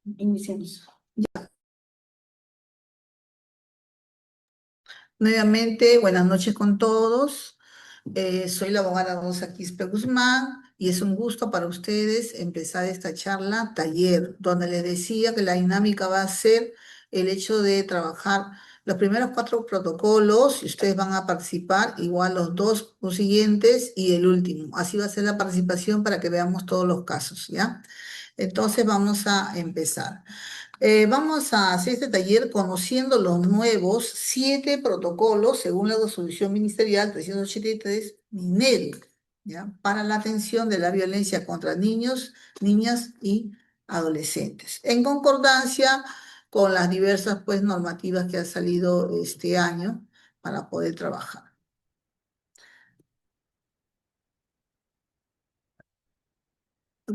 Iniciemos. Nuevamente, buenas noches con todos. Soy la abogada Rosa Quispe Guzmán y es un gusto para ustedes empezar esta charla taller, donde les decía que la dinámica va a ser el hecho de trabajar los primeros 4 protocolos y ustedes van a participar, igual los 2 siguientes y el último. Así va a ser la participación para que veamos todos los casos, ¿ya? Entonces vamos a empezar. Vamos a hacer este taller conociendo los nuevos 7 protocolos según la resolución ministerial 383 MINEDO, ¿ya? Para la atención de la violencia contra niños, niñas y adolescentes, en concordancia con las diversas pues, normativas que han salido este año para poder trabajar.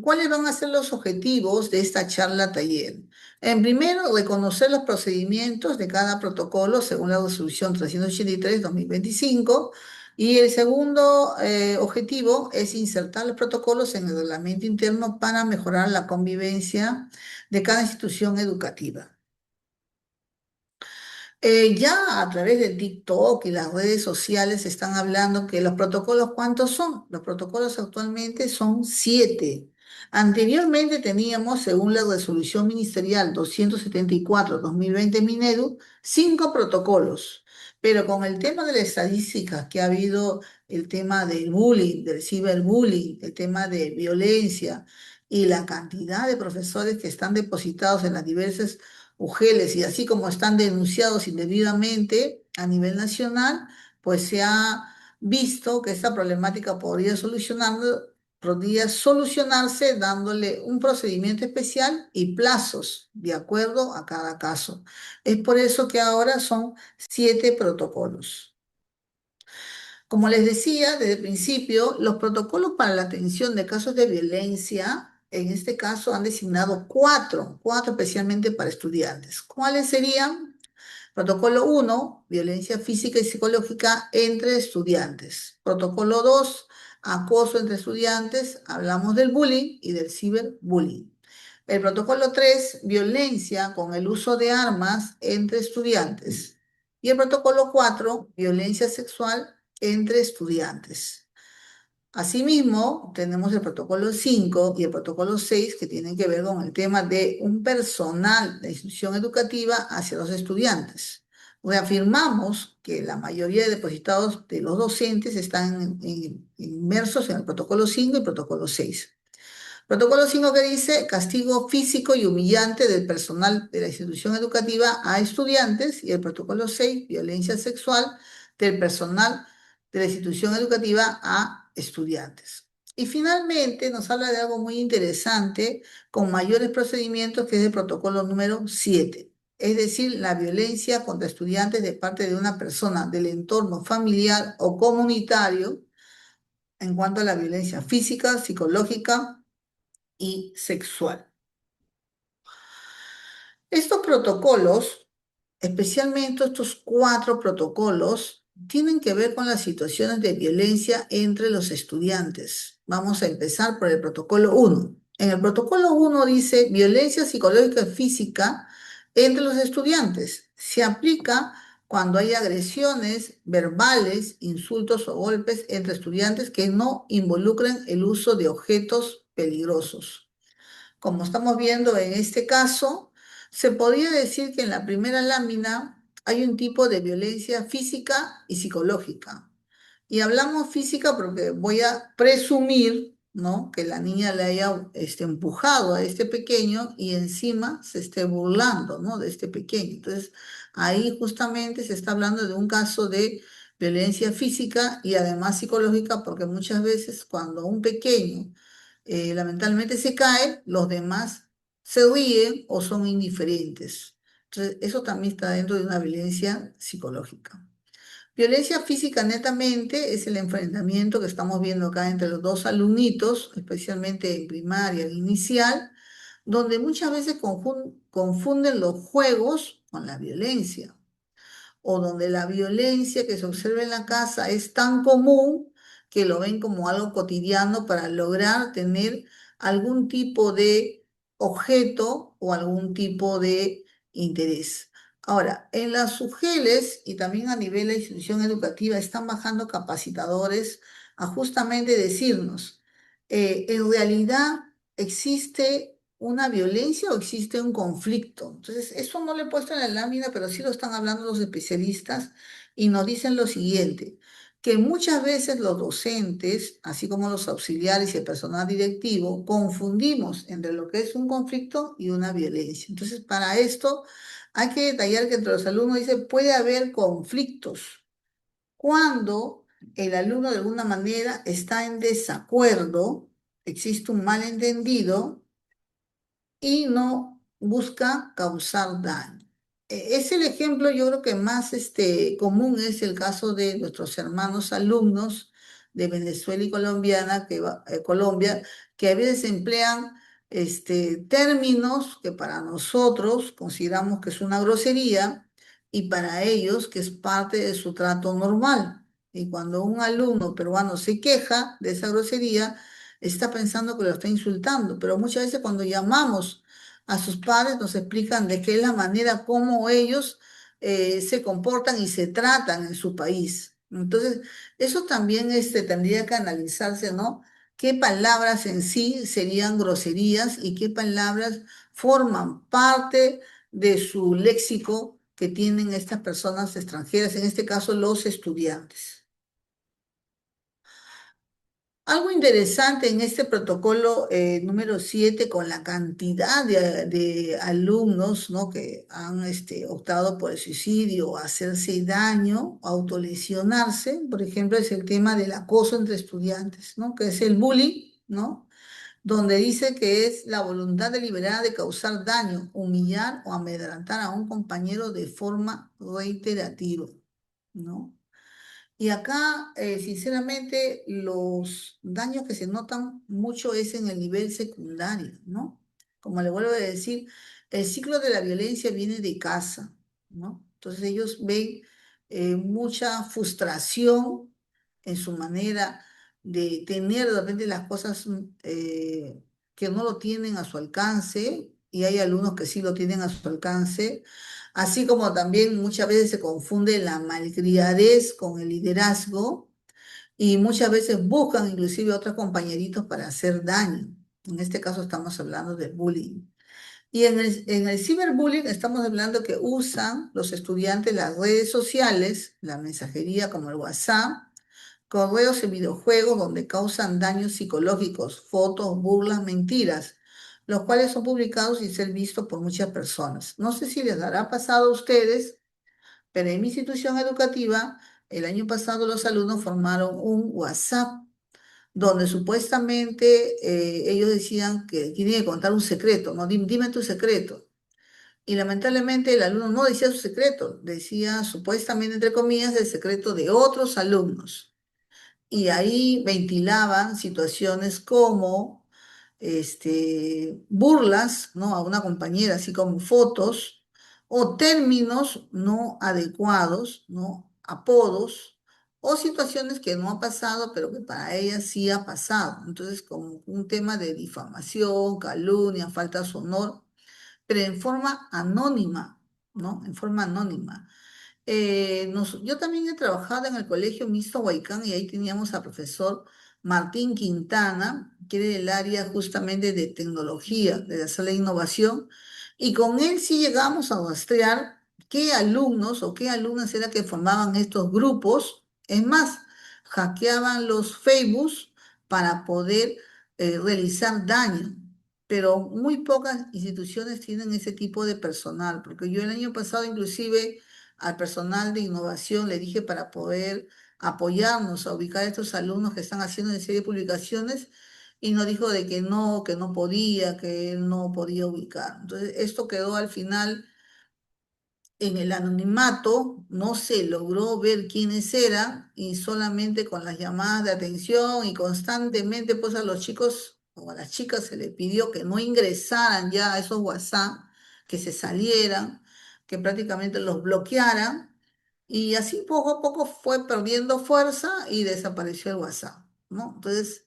¿Cuáles van a ser los objetivos de esta charla taller? En primero, reconocer los procedimientos de cada protocolo según la resolución 383/2025. Y el segundo objetivo es insertar los protocolos en el reglamento interno para mejorar la convivencia de cada institución educativa. Ya a través de TikTok y las redes sociales se están hablando que los protocolos, ¿cuántos son? Los protocolos actualmente son 7. Anteriormente teníamos, según la resolución ministerial 274/2020 Minedu, 5 protocolos. Pero con el tema de las estadísticas que ha habido, el tema del bullying, del ciberbullying, el tema de violencia y la cantidad de profesores que están depositados en las diversas UGELes y así como están denunciados indebidamente a nivel nacional, pues se ha visto que esta problemática podría solucionarse dándole un procedimiento especial y plazos de acuerdo a cada caso. Es por eso que ahora son 7 protocolos. Como les decía desde el principio, los protocolos para la atención de casos de violencia, en este caso, han designado cuatro especialmente para estudiantes. ¿Cuáles serían? Protocolo 1, violencia física y psicológica entre estudiantes. Protocolo 2, acoso entre estudiantes. Hablamos del bullying y del ciberbullying. El protocolo 3, violencia con el uso de armas entre estudiantes. Y el protocolo 4, violencia sexual entre estudiantes. Asimismo, tenemos el protocolo 5 y el protocolo 6 que tienen que ver con el tema de un personal de institución educativa hacia los estudiantes. Reafirmamos que la mayoría de depositados de los docentes están inmersos en el protocolo 5 y protocolo 6. Protocolo 5 que dice castigo físico y humillante del personal de la institución educativa a estudiantes y el protocolo 6, violencia sexual del personal de la institución educativa a estudiantes. Y finalmente nos habla de algo muy interesante con mayores procedimientos que es el protocolo número 7, es decir, la violencia contra estudiantes de parte de una persona del entorno familiar o comunitario en cuanto a la violencia física, psicológica y sexual. Estos protocolos, especialmente estos 4 protocolos, tienen que ver con las situaciones de violencia entre los estudiantes. Vamos a empezar por el protocolo 1. En el protocolo 1 dice violencia psicológica y física entre los estudiantes. Se aplica cuando hay agresiones verbales, insultos o golpes entre estudiantes que no involucren el uso de objetos peligrosos. Como estamos viendo en este caso, se podría decir que en la primera lámina hay un tipo de violencia física y psicológica. Y hablamos física porque voy a presumir, ¿no?, que la niña le haya empujado a este pequeño y encima se esté burlando, ¿no?, de este pequeño. Entonces, ahí justamente se está hablando de un caso de violencia física y además psicológica, porque muchas veces cuando un pequeño lamentablemente se cae, los demás se ríen o son indiferentes. Entonces, eso también está dentro de una violencia psicológica. Violencia física netamente es el enfrentamiento que estamos viendo acá entre los dos alumnitos, especialmente en primaria e inicial, donde muchas veces confunden los juegos con la violencia, o donde la violencia que se observa en la casa es tan común que lo ven como algo cotidiano para lograr tener algún tipo de objeto o algún tipo de interés. Ahora, en las UGELs y también a nivel de la institución educativa están bajando capacitadores a justamente decirnos, en realidad existe una violencia o existe un conflicto. Entonces, eso no lo he puesto en la lámina, pero sí lo están hablando los especialistas y nos dicen lo siguiente, que muchas veces los docentes, así como los auxiliares y el personal directivo, confundimos entre lo que es un conflicto y una violencia. Entonces, para esto hay que detallar que entre los alumnos dice, puede haber conflictos cuando el alumno de alguna manera está en desacuerdo, existe un malentendido y no busca causar daño. Es el ejemplo, yo creo que más común es el caso de nuestros hermanos alumnos de Venezuela y Colombia, que a veces emplean términos que para nosotros consideramos que es una grosería y para ellos que es parte de su trato normal. Y cuando un alumno peruano se queja de esa grosería, está pensando que lo está insultando, pero muchas veces cuando llamamos a sus padres nos explican de qué es la manera como ellos se comportan y se tratan en su país. Entonces, eso también tendría que analizarse, ¿no? ¿Qué palabras en sí serían groserías y qué palabras forman parte de su léxico que tienen estas personas extranjeras, en este caso los estudiantes? Algo interesante en este protocolo número 7 con la cantidad de alumnos, ¿no? que han optado por el suicidio o hacerse daño, autolesionarse, por ejemplo, es el tema del acoso entre estudiantes, ¿no? que es el bullying, ¿no? donde dice que es la voluntad deliberada de causar daño, humillar o amedrentar a un compañero de forma reiterativa, ¿no? Y acá, sinceramente, los daños que se notan mucho es en el nivel secundario, ¿no? Como le vuelvo a decir, el ciclo de la violencia viene de casa, ¿no? Entonces ellos ven mucha frustración en su manera de tener de repente las cosas que no lo tienen a su alcance, y hay alumnos que sí lo tienen a su alcance. Así como también muchas veces se confunde la malcriadez con el liderazgo y muchas veces buscan inclusive a otros compañeritos para hacer daño. En este caso estamos hablando de bullying. Y en el ciberbullying estamos hablando que usan los estudiantes las redes sociales, la mensajería como el WhatsApp, correos y videojuegos donde causan daños psicológicos, fotos, burlas, mentiras, los cuales son publicados y ser vistos por muchas personas. No sé si les habrá pasado a ustedes, pero en mi institución educativa, el año pasado los alumnos formaron un WhatsApp donde supuestamente ellos decían que tienen que contar un secreto, ¿no? Dime tu secreto. Y lamentablemente el alumno no decía su secreto, decía supuestamente, entre comillas, el secreto de otros alumnos. Y ahí ventilaban situaciones como burlas, ¿no? a una compañera, así como fotos, o términos no adecuados, ¿no? apodos, o situaciones que no ha pasado, pero que para ella sí ha pasado. Entonces, como un tema de difamación, calumnia, falta de honor, pero en forma anónima, ¿no? En forma anónima. Yo también he trabajado en el Colegio Mixto Huaycán y ahí teníamos al profesor Martín Quintana, que era del área justamente de tecnología, de la sala de innovación, y con él sí llegamos a rastrear qué alumnos o qué alumnas era que formaban estos grupos. Es más, hackeaban los Facebooks para poder realizar daño. Pero muy pocas instituciones tienen ese tipo de personal, porque yo el año pasado inclusive al personal de innovación, le dije para poder apoyarnos a ubicar a estos alumnos que están haciendo en serie de publicaciones y nos dijo de que no podía, que él no podía ubicar. Entonces, esto quedó al final en el anonimato, no se logró ver quiénes eran y solamente con las llamadas de atención y constantemente pues a los chicos o a las chicas se les pidió que no ingresaran ya a esos WhatsApp, que se salieran, que prácticamente los bloquearan y así poco a poco fue perdiendo fuerza y desapareció el WhatsApp, ¿no? Entonces,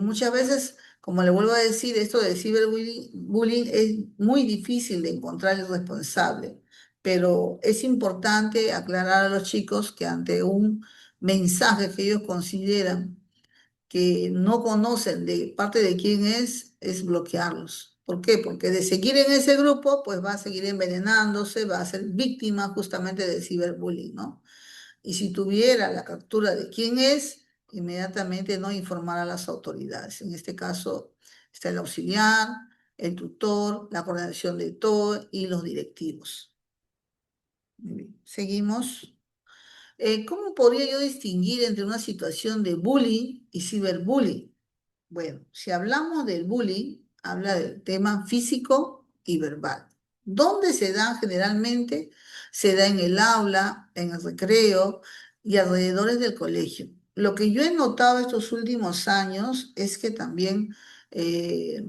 Muchas veces, como le vuelvo a decir, esto del ciberbullying es muy difícil de encontrar el responsable, pero es importante aclarar a los chicos que ante un mensaje que ellos consideran que no conocen de parte de quién es bloquearlos. ¿Por qué? Porque de seguir en ese grupo, pues va a seguir envenenándose, va a ser víctima justamente del ciberbullying, ¿no? Y si tuviera la captura de quién es, inmediatamente no informar a las autoridades. En este caso está el auxiliar, el tutor, la coordinación de todo y los directivos. Muy bien. Seguimos. ¿Cómo podría yo distinguir entre una situación de bullying y ciberbullying? Bueno, si hablamos del bullying, habla del tema físico y verbal. ¿Dónde se da generalmente? Se da en el aula, en el recreo y alrededores del colegio. Lo que yo he notado estos últimos años es que también eh,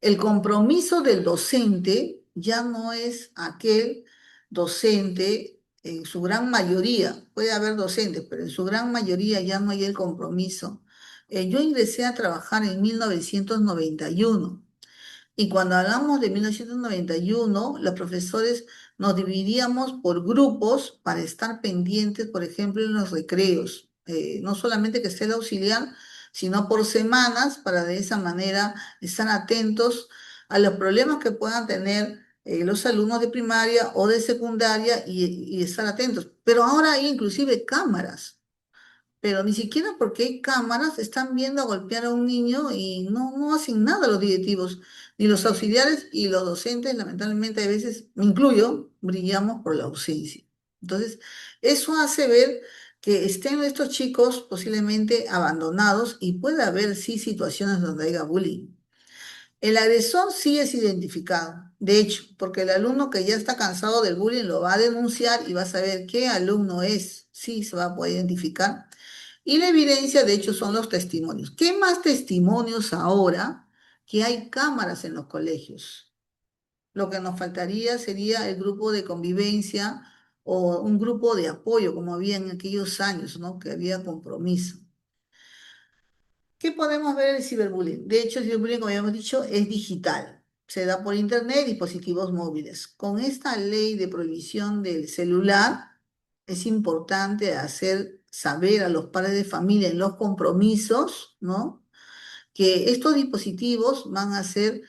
el compromiso del docente ya no es aquel docente, en su gran mayoría, puede haber docentes, pero en su gran mayoría ya no hay el compromiso. Yo ingresé a trabajar en 1991 y cuando hablamos de 1991, los profesores nos dividíamos por grupos para estar pendientes, por ejemplo, en los recreos. No solamente que esté el auxiliar, sino por semanas para de esa manera estar atentos a los problemas que puedan tener los alumnos de primaria o de secundaria y estar atentos. Pero ahora hay inclusive cámaras, pero ni siquiera porque hay cámaras están viendo a golpear a un niño y no hacen nada los directivos, ni los auxiliares y los docentes, lamentablemente a veces, me incluyo, brillamos por la ausencia. Entonces, eso hace ver que estén estos chicos posiblemente abandonados y puede haber sí situaciones donde haya bullying. El agresor sí es identificado, de hecho, porque el alumno que ya está cansado del bullying lo va a denunciar y va a saber qué alumno es, sí se va a poder identificar. Y la evidencia, de hecho, son los testimonios. ¿Qué más testimonios ahora que hay cámaras en los colegios? Lo que nos faltaría sería el grupo de convivencia o un grupo de apoyo, como había en aquellos años, ¿no? Que había compromiso. ¿Qué podemos ver del ciberbullying? De hecho, el ciberbullying, como habíamos dicho, es digital. Se da por internet y dispositivos móviles. Con esta ley de prohibición del celular, es importante hacer saber a los padres de familia en los compromisos, ¿no? Que estos dispositivos van a ser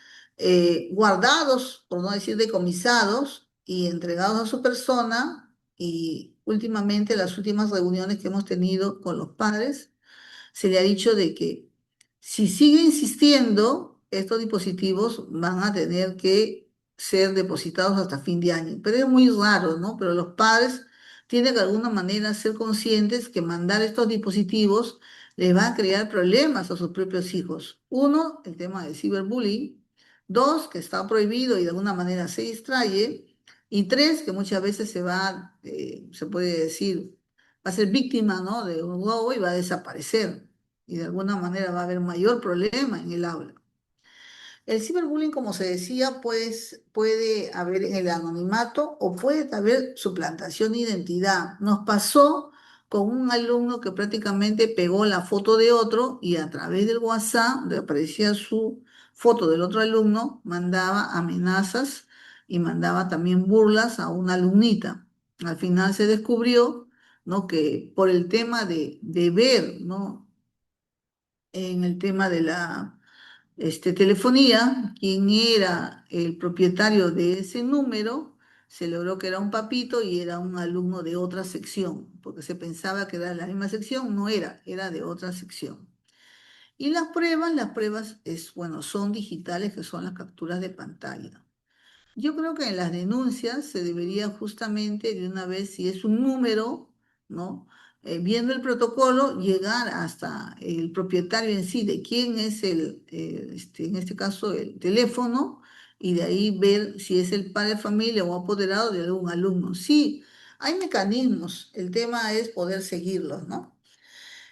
guardados, por no decir decomisados, y entregados a su persona. Y últimamente, las últimas reuniones que hemos tenido con los padres, se le ha dicho de que si sigue insistiendo, estos dispositivos van a tener que ser depositados hasta fin de año. Pero es muy raro, ¿no? Pero los padres tienen que de alguna manera ser conscientes que mandar estos dispositivos les va a crear problemas a sus propios hijos. Uno, el tema del ciberbullying. Dos, que está prohibido y de alguna manera se distrae. Y tres, que muchas veces se puede decir, va a ser víctima, ¿no? De un robo y va a desaparecer. Y de alguna manera va a haber mayor problema en el aula. El ciberbullying, como se decía, pues puede haber en el anonimato o puede haber suplantación de identidad. Nos pasó con un alumno que prácticamente pegó la foto de otro y a través del WhatsApp, donde aparecía su foto del otro alumno, mandaba amenazas y mandaba también burlas a una alumnita. Al final se descubrió, ¿no? Que por el tema de ver, ¿no? En el tema de la telefonía, quién era el propietario de ese número, se logró que era un papito y era un alumno de otra sección, porque se pensaba que era de la misma sección, no era, era de otra sección. Y las pruebas bueno, son digitales, que son las capturas de pantalla. Yo creo que en las denuncias se debería justamente de una vez, si es un número, ¿no? Viendo el protocolo, llegar hasta el propietario en sí, de quién es en este caso, el teléfono, y de ahí ver si es el padre de familia o apoderado de algún alumno. Sí, hay mecanismos, el tema es poder seguirlos, ¿no?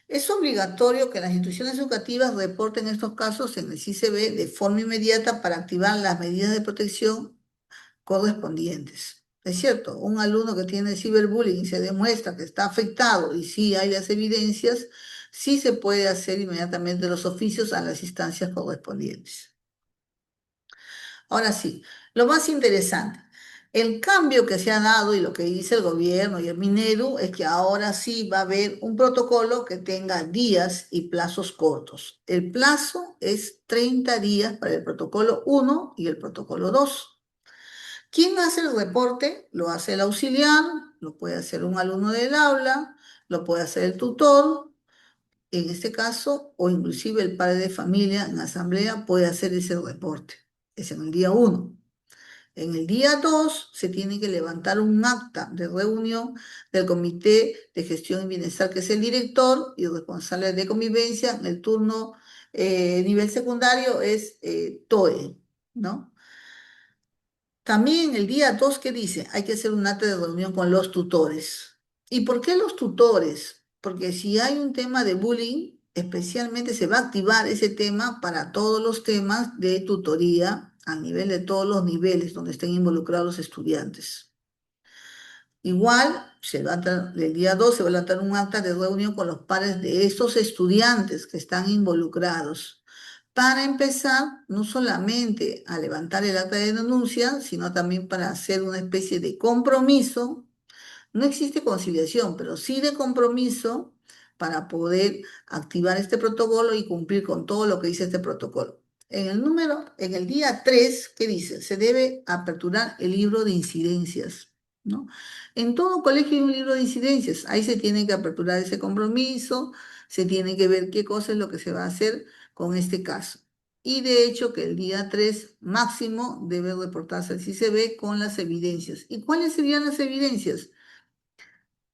Es obligatorio que las instituciones educativas reporten estos casos en el CICB de forma inmediata para activar las medidas de protección correspondientes. Es cierto, un alumno que tiene ciberbullying y se demuestra que está afectado y sí hay las evidencias, sí se puede hacer inmediatamente los oficios a las instancias correspondientes. Ahora sí, lo más interesante, el cambio que se ha dado y lo que dice el gobierno y el Minedu es que ahora sí va a haber un protocolo que tenga días y plazos cortos. El plazo es 30 días para el protocolo 1 y el protocolo 2. ¿Quién hace el reporte? Lo hace el auxiliar, lo puede hacer un alumno del aula, lo puede hacer el tutor, en este caso, o inclusive el padre de familia en asamblea puede hacer ese reporte. Es en el día 1. En el día 2 se tiene que levantar un acta de reunión del Comité de Gestión y Bienestar, que es el director y el responsable de convivencia. En el turno nivel secundario es TOE, ¿no? También el día 2, ¿qué dice? Hay que hacer un acta de reunión con los tutores. ¿Y por qué los tutores? Porque si hay un tema de bullying, especialmente se va a activar ese tema para todos los temas de tutoría a nivel de todos los niveles donde estén involucrados los estudiantes. Igual, el día 2 se va a levantar un acta de reunión con los padres de estos estudiantes que están involucrados para empezar no solamente a levantar el acta de denuncia, sino también para hacer una especie de compromiso. No existe conciliación, pero sí de compromiso para poder activar este protocolo y cumplir con todo lo que dice este protocolo. En el día 3, ¿qué dice? Se debe aperturar el libro de incidencias, ¿no? En todo colegio hay un libro de incidencias. Ahí se tiene que aperturar ese compromiso, se tiene que ver qué cosa es lo que se va a hacer con este caso. Y de hecho que el día 3 máximo debe reportarse al CICB con las evidencias. ¿Y cuáles serían las evidencias?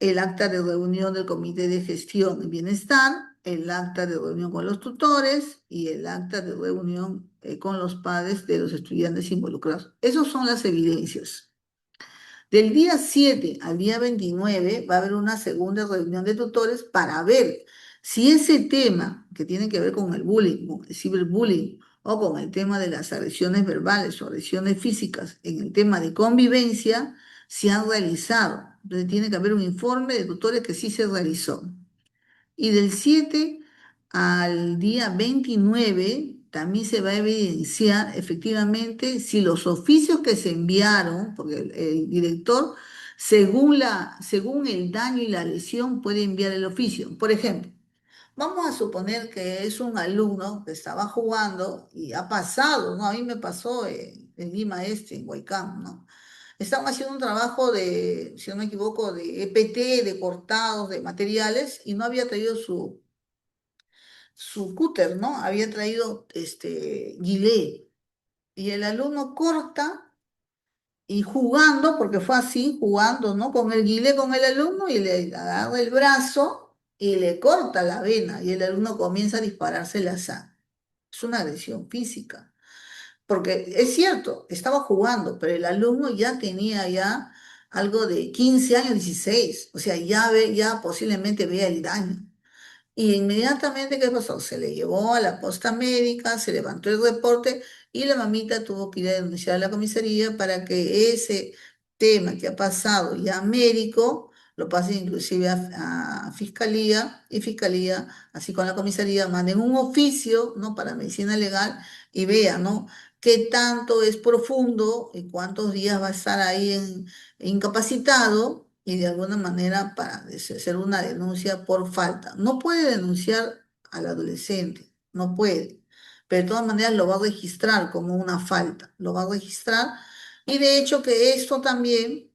El acta de reunión del Comité de Gestión y Bienestar, el acta de reunión con los tutores y el acta de reunión con los padres de los estudiantes involucrados. Esas son las evidencias. Del día 7 al día 29 va a haber una segunda reunión de tutores para ver si ese tema que tiene que ver con el bullying, con el ciberbullying o con el tema de las agresiones verbales o agresiones físicas en el tema de convivencia se han realizado. Entonces tiene que haber un informe de tutores que sí se realizó. Y del 7 al día 29 también se va a evidenciar efectivamente si los oficios que se enviaron, porque el director, según el daño y la lesión, puede enviar el oficio. Por ejemplo, vamos a suponer que es un alumno que estaba jugando y ha pasado, ¿no? A mí me pasó en Lima Este, en Huaycán, ¿no? Estaban haciendo un trabajo de, si no me equivoco, de EPT, de cortados, de materiales, y no había traído su cúter, ¿no? Había traído gilet. Y el alumno corta y jugando, porque fue así, jugando, ¿no? Con el gilet con el alumno y le agarra el brazo y le corta la vena y el alumno comienza a dispararse la sangre. Es una agresión física. Porque es cierto, estaba jugando, pero el alumno ya tenía ya algo de 15 años, 16, o sea, ya posiblemente veía el daño. Y inmediatamente, ¿qué pasó? Se le llevó a la posta médica, se levantó el reporte y la mamita tuvo que ir a denunciar a la comisaría para que ese tema que ha pasado ya médico lo pase inclusive a fiscalía y fiscalía, así con la comisaría, manden un oficio, ¿no? Para medicina legal y vean, ¿no? Qué tanto es profundo y cuántos días va a estar ahí incapacitado y de alguna manera para hacer una denuncia por falta. No puede denunciar al adolescente, no puede, pero de todas maneras lo va a registrar como una falta, lo va a registrar y de hecho que esto también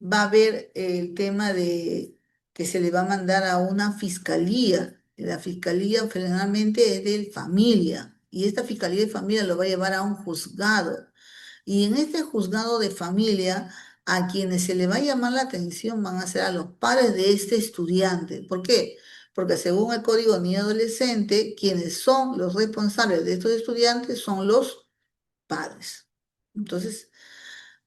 va a haber el tema de que se le va a mandar a una fiscalía. La fiscalía generalmente es de familia y esta fiscalía de familia lo va a llevar a un juzgado. Y en este juzgado de familia, a quienes se le va a llamar la atención van a ser a los padres de este estudiante. ¿Por qué? Porque según el Código Niño y Adolescente, quienes son los responsables de estos estudiantes son los padres. Entonces,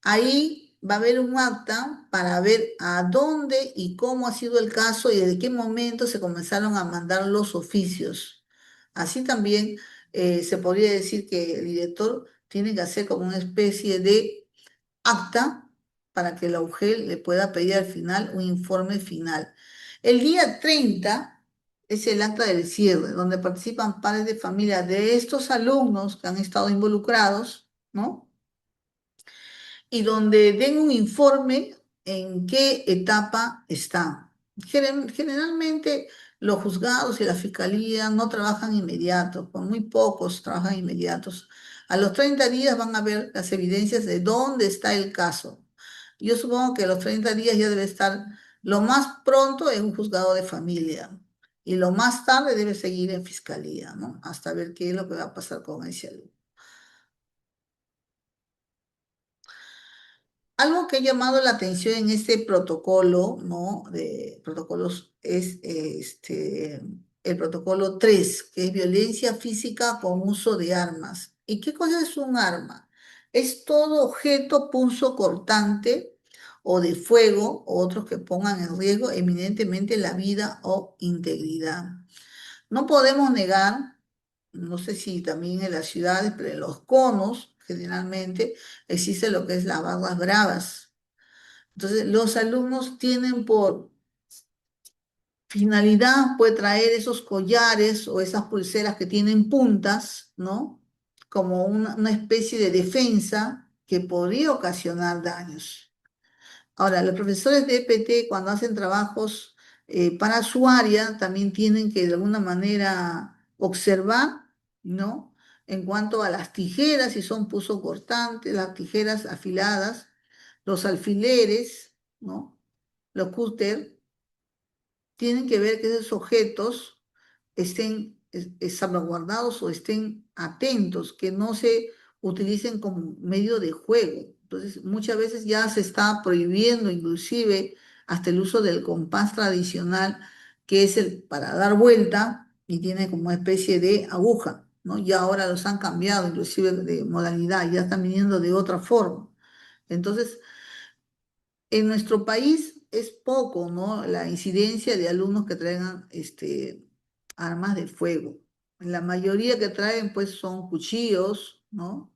ahí va a haber un acta para ver a dónde y cómo ha sido el caso y desde qué momento se comenzaron a mandar los oficios. Así también se podría decir que el director tiene que hacer como una especie de acta para que la UGEL le pueda pedir al final un informe final. El día 30 es el acta del cierre, donde participan padres de familia de estos alumnos que han estado involucrados, ¿no? Y donde den un informe en qué etapa están. Generalmente los juzgados y la fiscalía no trabajan inmediatos, con muy pocos trabajan inmediatos. A los 30 días van a ver las evidencias de dónde está el caso. Yo supongo que a los 30 días ya debe estar lo más pronto en un juzgado de familia y lo más tarde debe seguir en fiscalía, ¿no? Hasta ver qué es lo que va a pasar con ese alumno. Algo que ha llamado la atención en este protocolo, ¿no? De protocolos es el protocolo 3, que es violencia física con uso de armas. ¿Y qué cosa es un arma? Es todo objeto punzocortante o de fuego o otros que pongan en riesgo eminentemente la vida o integridad. No podemos negar, no sé si también en las ciudades, pero en los conos generalmente existe lo que es las barras bravas. Entonces, los alumnos tienen por finalidad, puede traer esos collares o esas pulseras que tienen puntas, ¿no? Como una especie de defensa que podría ocasionar daños. Ahora, los profesores de EPT cuando hacen trabajos para su área también tienen que de alguna manera observar, ¿no? En cuanto a las tijeras, si son cortantes, las tijeras afiladas, los alfileres, ¿no? Los cúter, tienen que ver que esos objetos estén salvaguardados o estén atentos, que no se utilicen como medio de juego. Entonces, muchas veces ya se está prohibiendo inclusive hasta el uso del compás tradicional, que es el para dar vuelta y tiene como una especie de aguja, ¿no? Y ahora los han cambiado inclusive de modalidad, ya están viniendo de otra forma. Entonces, en nuestro país es poco, ¿no? La incidencia de alumnos que traigan armas de fuego. La mayoría que traen, pues, son cuchillos, ¿no?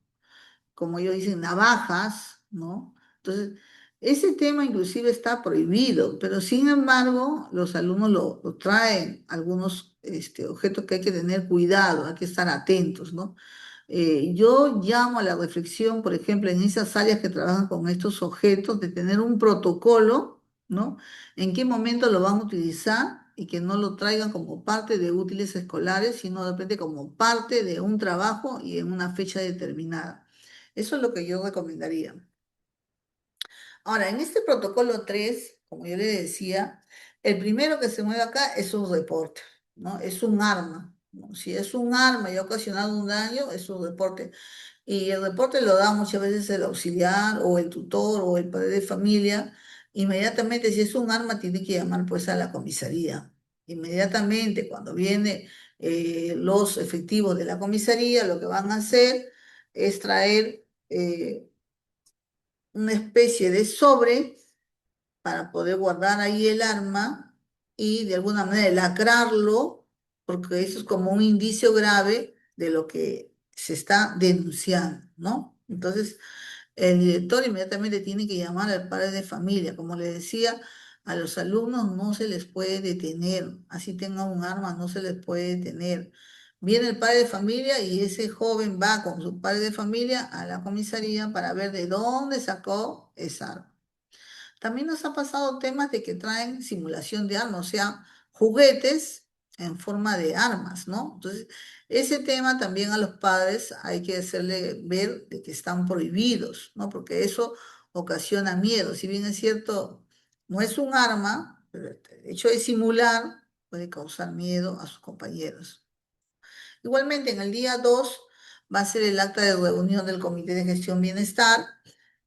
Como ellos dicen, navajas, ¿no? Entonces, ese tema inclusive está prohibido, pero sin embargo, los alumnos lo traen, algunos objetos que hay que tener cuidado, hay que estar atentos, ¿no? Yo llamo a la reflexión, por ejemplo, en esas áreas que trabajan con estos objetos, de tener un protocolo, ¿no? En qué momento lo van a utilizar y que no lo traigan como parte de útiles escolares, sino de repente como parte de un trabajo y en una fecha determinada. Eso es lo que yo recomendaría. Ahora, en este protocolo 3, como yo le decía, el primero que se mueve acá es un reporte, ¿no? Es un arma, ¿no? Si es un arma y ha ocasionado un daño, es un reporte. Y el reporte lo da muchas veces el auxiliar o el tutor o el padre de familia. Inmediatamente, si es un arma, tiene que llamar pues a la comisaría. Inmediatamente, cuando vienen los efectivos de la comisaría, lo que van a hacer es traer una especie de sobre para poder guardar ahí el arma y de alguna manera lacrarlo, porque eso es como un indicio grave de lo que se está denunciando, ¿no? Entonces, el director inmediatamente tiene que llamar al padre de familia. Como le decía, a los alumnos no se les puede detener, así tenga un arma, no se les puede detener. Viene el padre de familia y ese joven va con su padre de familia a la comisaría para ver de dónde sacó esa arma. También nos ha pasado temas de que traen simulación de armas, o sea, juguetes en forma de armas, ¿no? Entonces, ese tema también a los padres hay que hacerle ver de que están prohibidos, ¿no? Porque eso ocasiona miedo. Si bien es cierto, no es un arma, pero el hecho de simular puede causar miedo a sus compañeros. Igualmente, en el día 2 va a ser el acta de reunión del Comité de Gestión Bienestar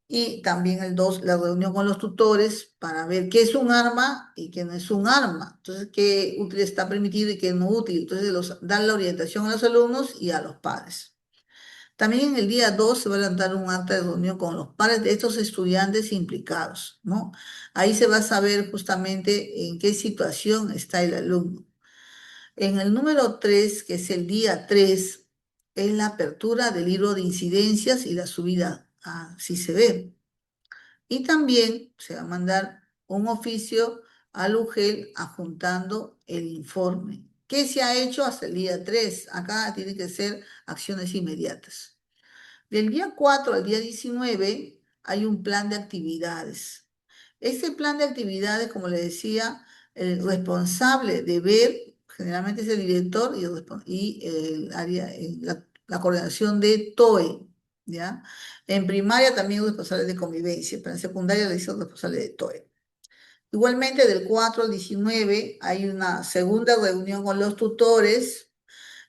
y también el 2 la reunión con los tutores para ver qué es un arma y qué no es un arma. Entonces, qué útil está permitido y qué no útil. Entonces, dan la orientación a los alumnos y a los padres. También en el día 2 se va a levantar un acta de reunión con los padres de estos estudiantes implicados, ¿no? Ahí se va a saber justamente en qué situación está el alumno. En el número 3 que es el día 3 es la apertura del libro de incidencias y la subida a si se ve. Y también se va a mandar un oficio al UGEL adjuntando el informe. ¿Qué se ha hecho hasta el día 3? Acá tiene que ser acciones inmediatas. Del día 4 al día 19 hay un plan de actividades. Este plan de actividades, como le decía, el responsable de ver, generalmente es el director y el área, la coordinación de TOE, ¿ya? En primaria también es responsable de convivencia, pero en secundaria le dice el responsable de TOE. Igualmente, del 4 al 19 hay una segunda reunión con los tutores,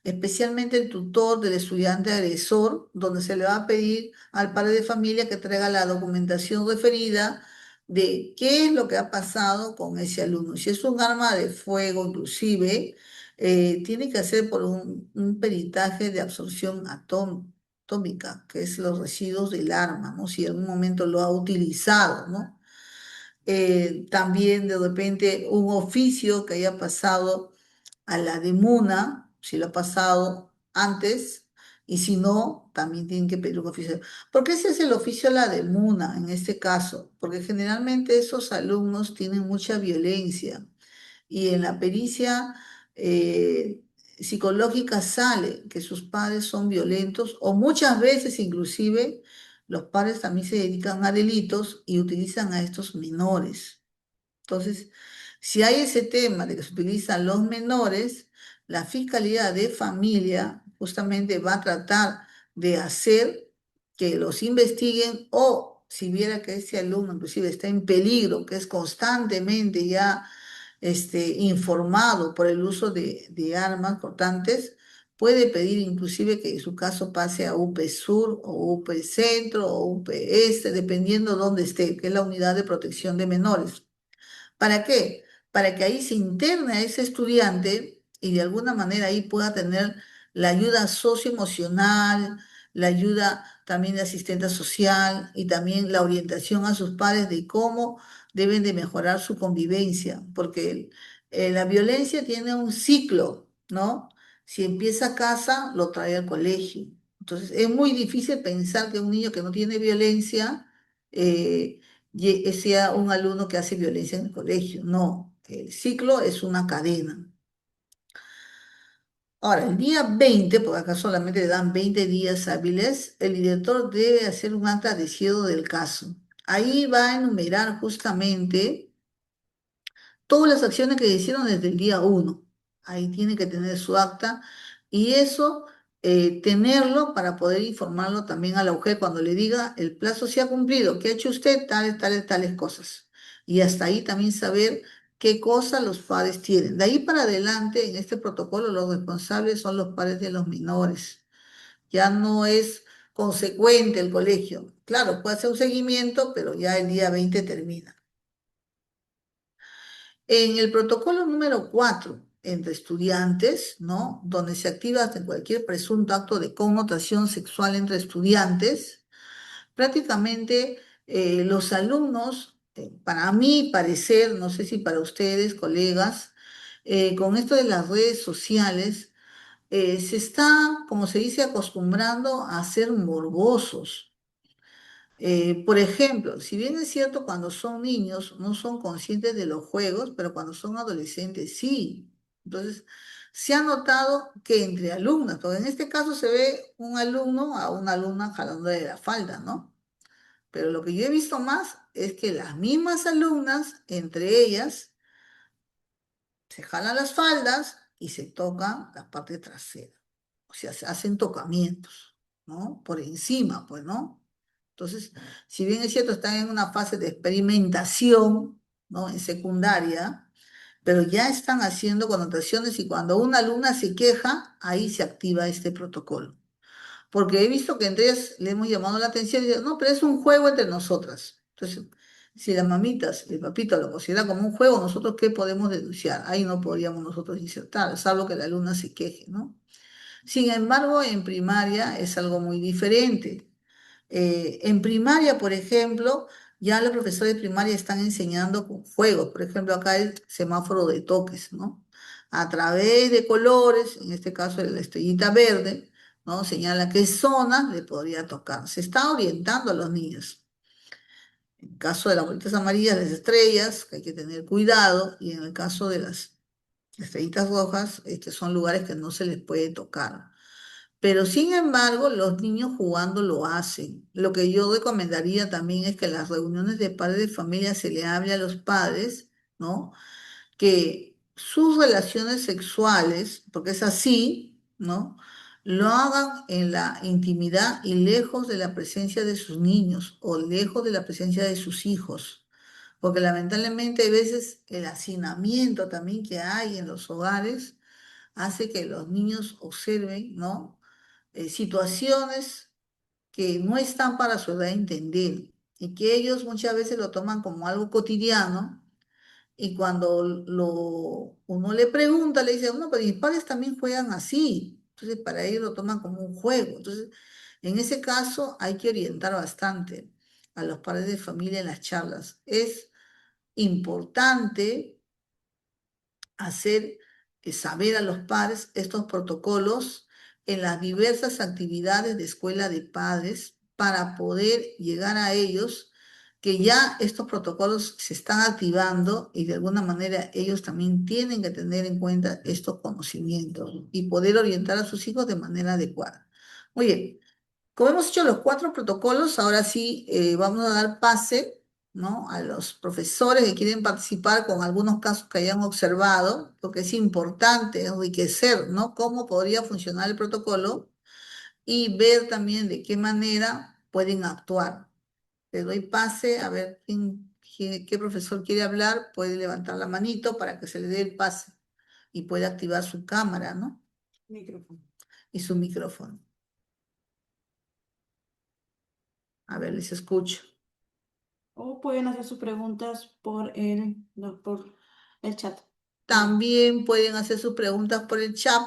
especialmente el tutor del estudiante agresor, donde se le va a pedir al padre de familia que traiga la documentación referida de qué es lo que ha pasado con ese alumno. Si es un arma de fuego, inclusive, tiene que hacer por un peritaje de absorción atómica, que es los residuos del arma, ¿no? Si en algún momento lo ha utilizado, ¿no? También de repente un oficio que haya pasado a la de Muna, si lo ha pasado antes, y si no, también tienen que pedir un oficio. ¿Por qué se hace el oficio a la de Muna en este caso? Porque generalmente esos alumnos tienen mucha violencia y en la pericia eh, psicológica sale que sus padres son violentos o muchas veces inclusive los padres también se dedican a delitos y utilizan a estos menores. Entonces, si hay ese tema de que se utilizan los menores, la Fiscalía de Familia justamente va a tratar de hacer que los investiguen o si viera que ese alumno inclusive está en peligro, que es constantemente ya informado por el uso de armas cortantes, puede pedir inclusive que su caso pase a UP Sur o UP Centro o UP Este, dependiendo dónde esté, que es la Unidad de Protección de Menores. ¿Para qué? Para que ahí se interne a ese estudiante y de alguna manera ahí pueda tener la ayuda socioemocional, la ayuda también de asistente social y también la orientación a sus padres de cómo deben de mejorar su convivencia, porque la violencia tiene un ciclo, ¿no? Si empieza a casa, lo trae al colegio. Entonces, es muy difícil pensar que un niño que no tiene violencia sea un alumno que hace violencia en el colegio. No, el ciclo es una cadena. Ahora, el día 20, porque acá solamente le dan 20 días hábiles, el director debe hacer un acta de cierre del caso. Ahí va a enumerar justamente todas las acciones que hicieron desde el día 1. Ahí tiene que tener su acta y eso tenerlo para poder informarlo también a la mujer cuando le diga el plazo se ha cumplido, ¿qué ha hecho usted? Tales, tales, tales cosas. Y hasta ahí también saber qué cosas los padres tienen. De ahí para adelante, en este protocolo, los responsables son los padres de los menores. Ya no es consecuente el colegio. Claro, puede hacer un seguimiento, pero ya el día 20 termina. En el protocolo número 4 entre estudiantes, ¿no? Donde se activa hasta cualquier presunto acto de connotación sexual entre estudiantes, prácticamente los alumnos, para mí parecer, no sé si para ustedes, colegas, con esto de las redes sociales, se está, como se dice, acostumbrando a ser morbosos. Por ejemplo, si bien es cierto, cuando son niños no son conscientes de los juegos, pero cuando son adolescentes sí. Entonces, se ha notado que entre alumnas, porque en este caso se ve un alumno a una alumna jalando de la falda, ¿no? Pero lo que yo he visto más es que las mismas alumnas, entre ellas, se jalan las faldas y se tocan la parte trasera. O sea, se hacen tocamientos, ¿no? Por encima, pues, ¿no? Entonces, si bien es cierto, están en una fase de experimentación, ¿no? En secundaria, pero ya están haciendo connotaciones y cuando una alumna se queja, ahí se activa este protocolo. Porque he visto que entre ellas le hemos llamado la atención y dicen, no, pero es un juego entre nosotras. Entonces, si las mamitas, el papito lo considera como un juego, ¿nosotros qué podemos denunciar? Ahí no podríamos nosotros insertar, salvo que la alumna se queje, ¿no? Sin embargo, en primaria es algo muy diferente. En primaria, por ejemplo, ya los profesores de primaria están enseñando con juegos. Por ejemplo, acá el semáforo de toques, ¿no? A través de colores, en este caso de la estrellita verde, ¿no? Señala qué zona le podría tocar. Se está orientando a los niños. En el caso de las bolitas amarillas, las estrellas, que hay que tener cuidado, y en el caso de las Las estrellitas rojas, son lugares que no se les puede tocar. Pero sin embargo, los niños jugando lo hacen. Lo que yo recomendaría también es que en las reuniones de padres de familia se le hable a los padres, ¿no? Que sus relaciones sexuales, porque es así, ¿no? Lo hagan en la intimidad y lejos de la presencia de sus niños o lejos de la presencia de sus hijos. Porque lamentablemente a veces el hacinamiento también que hay en los hogares hace que los niños observen, ¿no? Situaciones que no están para su edad entender y que ellos muchas veces lo toman como algo cotidiano y cuando uno le pregunta, le dice, no, pero mis padres también juegan así. Entonces, para ellos lo toman como un juego. Entonces, en ese caso hay que orientar bastante a los padres de familia en las charlas. Es importante hacer saber a los padres estos protocolos en las diversas actividades de escuela de padres para poder llegar a ellos, que ya estos protocolos se están activando y de alguna manera ellos también tienen que tener en cuenta estos conocimientos y poder orientar a sus hijos de manera adecuada. Muy bien. Como hemos hecho los cuatro protocolos, ahora sí vamos a dar pase, ¿no? A los profesores que quieren participar con algunos casos que hayan observado, porque es importante enriquecer, ¿no? Cómo podría funcionar el protocolo y ver también de qué manera pueden actuar. Le doy pase a ver qué profesor quiere hablar, puede levantar la manito para que se le dé el pase y pueda activar su cámara, ¿no? Micrófono. Y su micrófono. A ver, les escucho. O pueden hacer sus preguntas no, por el chat. También pueden hacer sus preguntas por el chat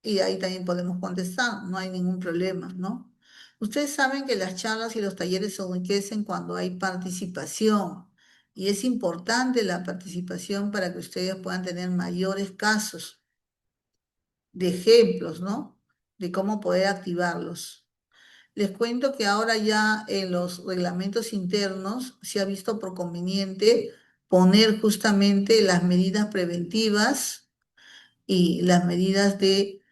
y ahí también podemos contestar, no hay ningún problema, ¿no? Ustedes saben que las charlas y los talleres se enriquecen cuando hay participación y es importante la participación para que ustedes puedan tener mayores casos de ejemplos, ¿no? De cómo poder activarlos. Les cuento que ahora ya en los reglamentos internos se ha visto por conveniente poner justamente las medidas preventivas y las medidas de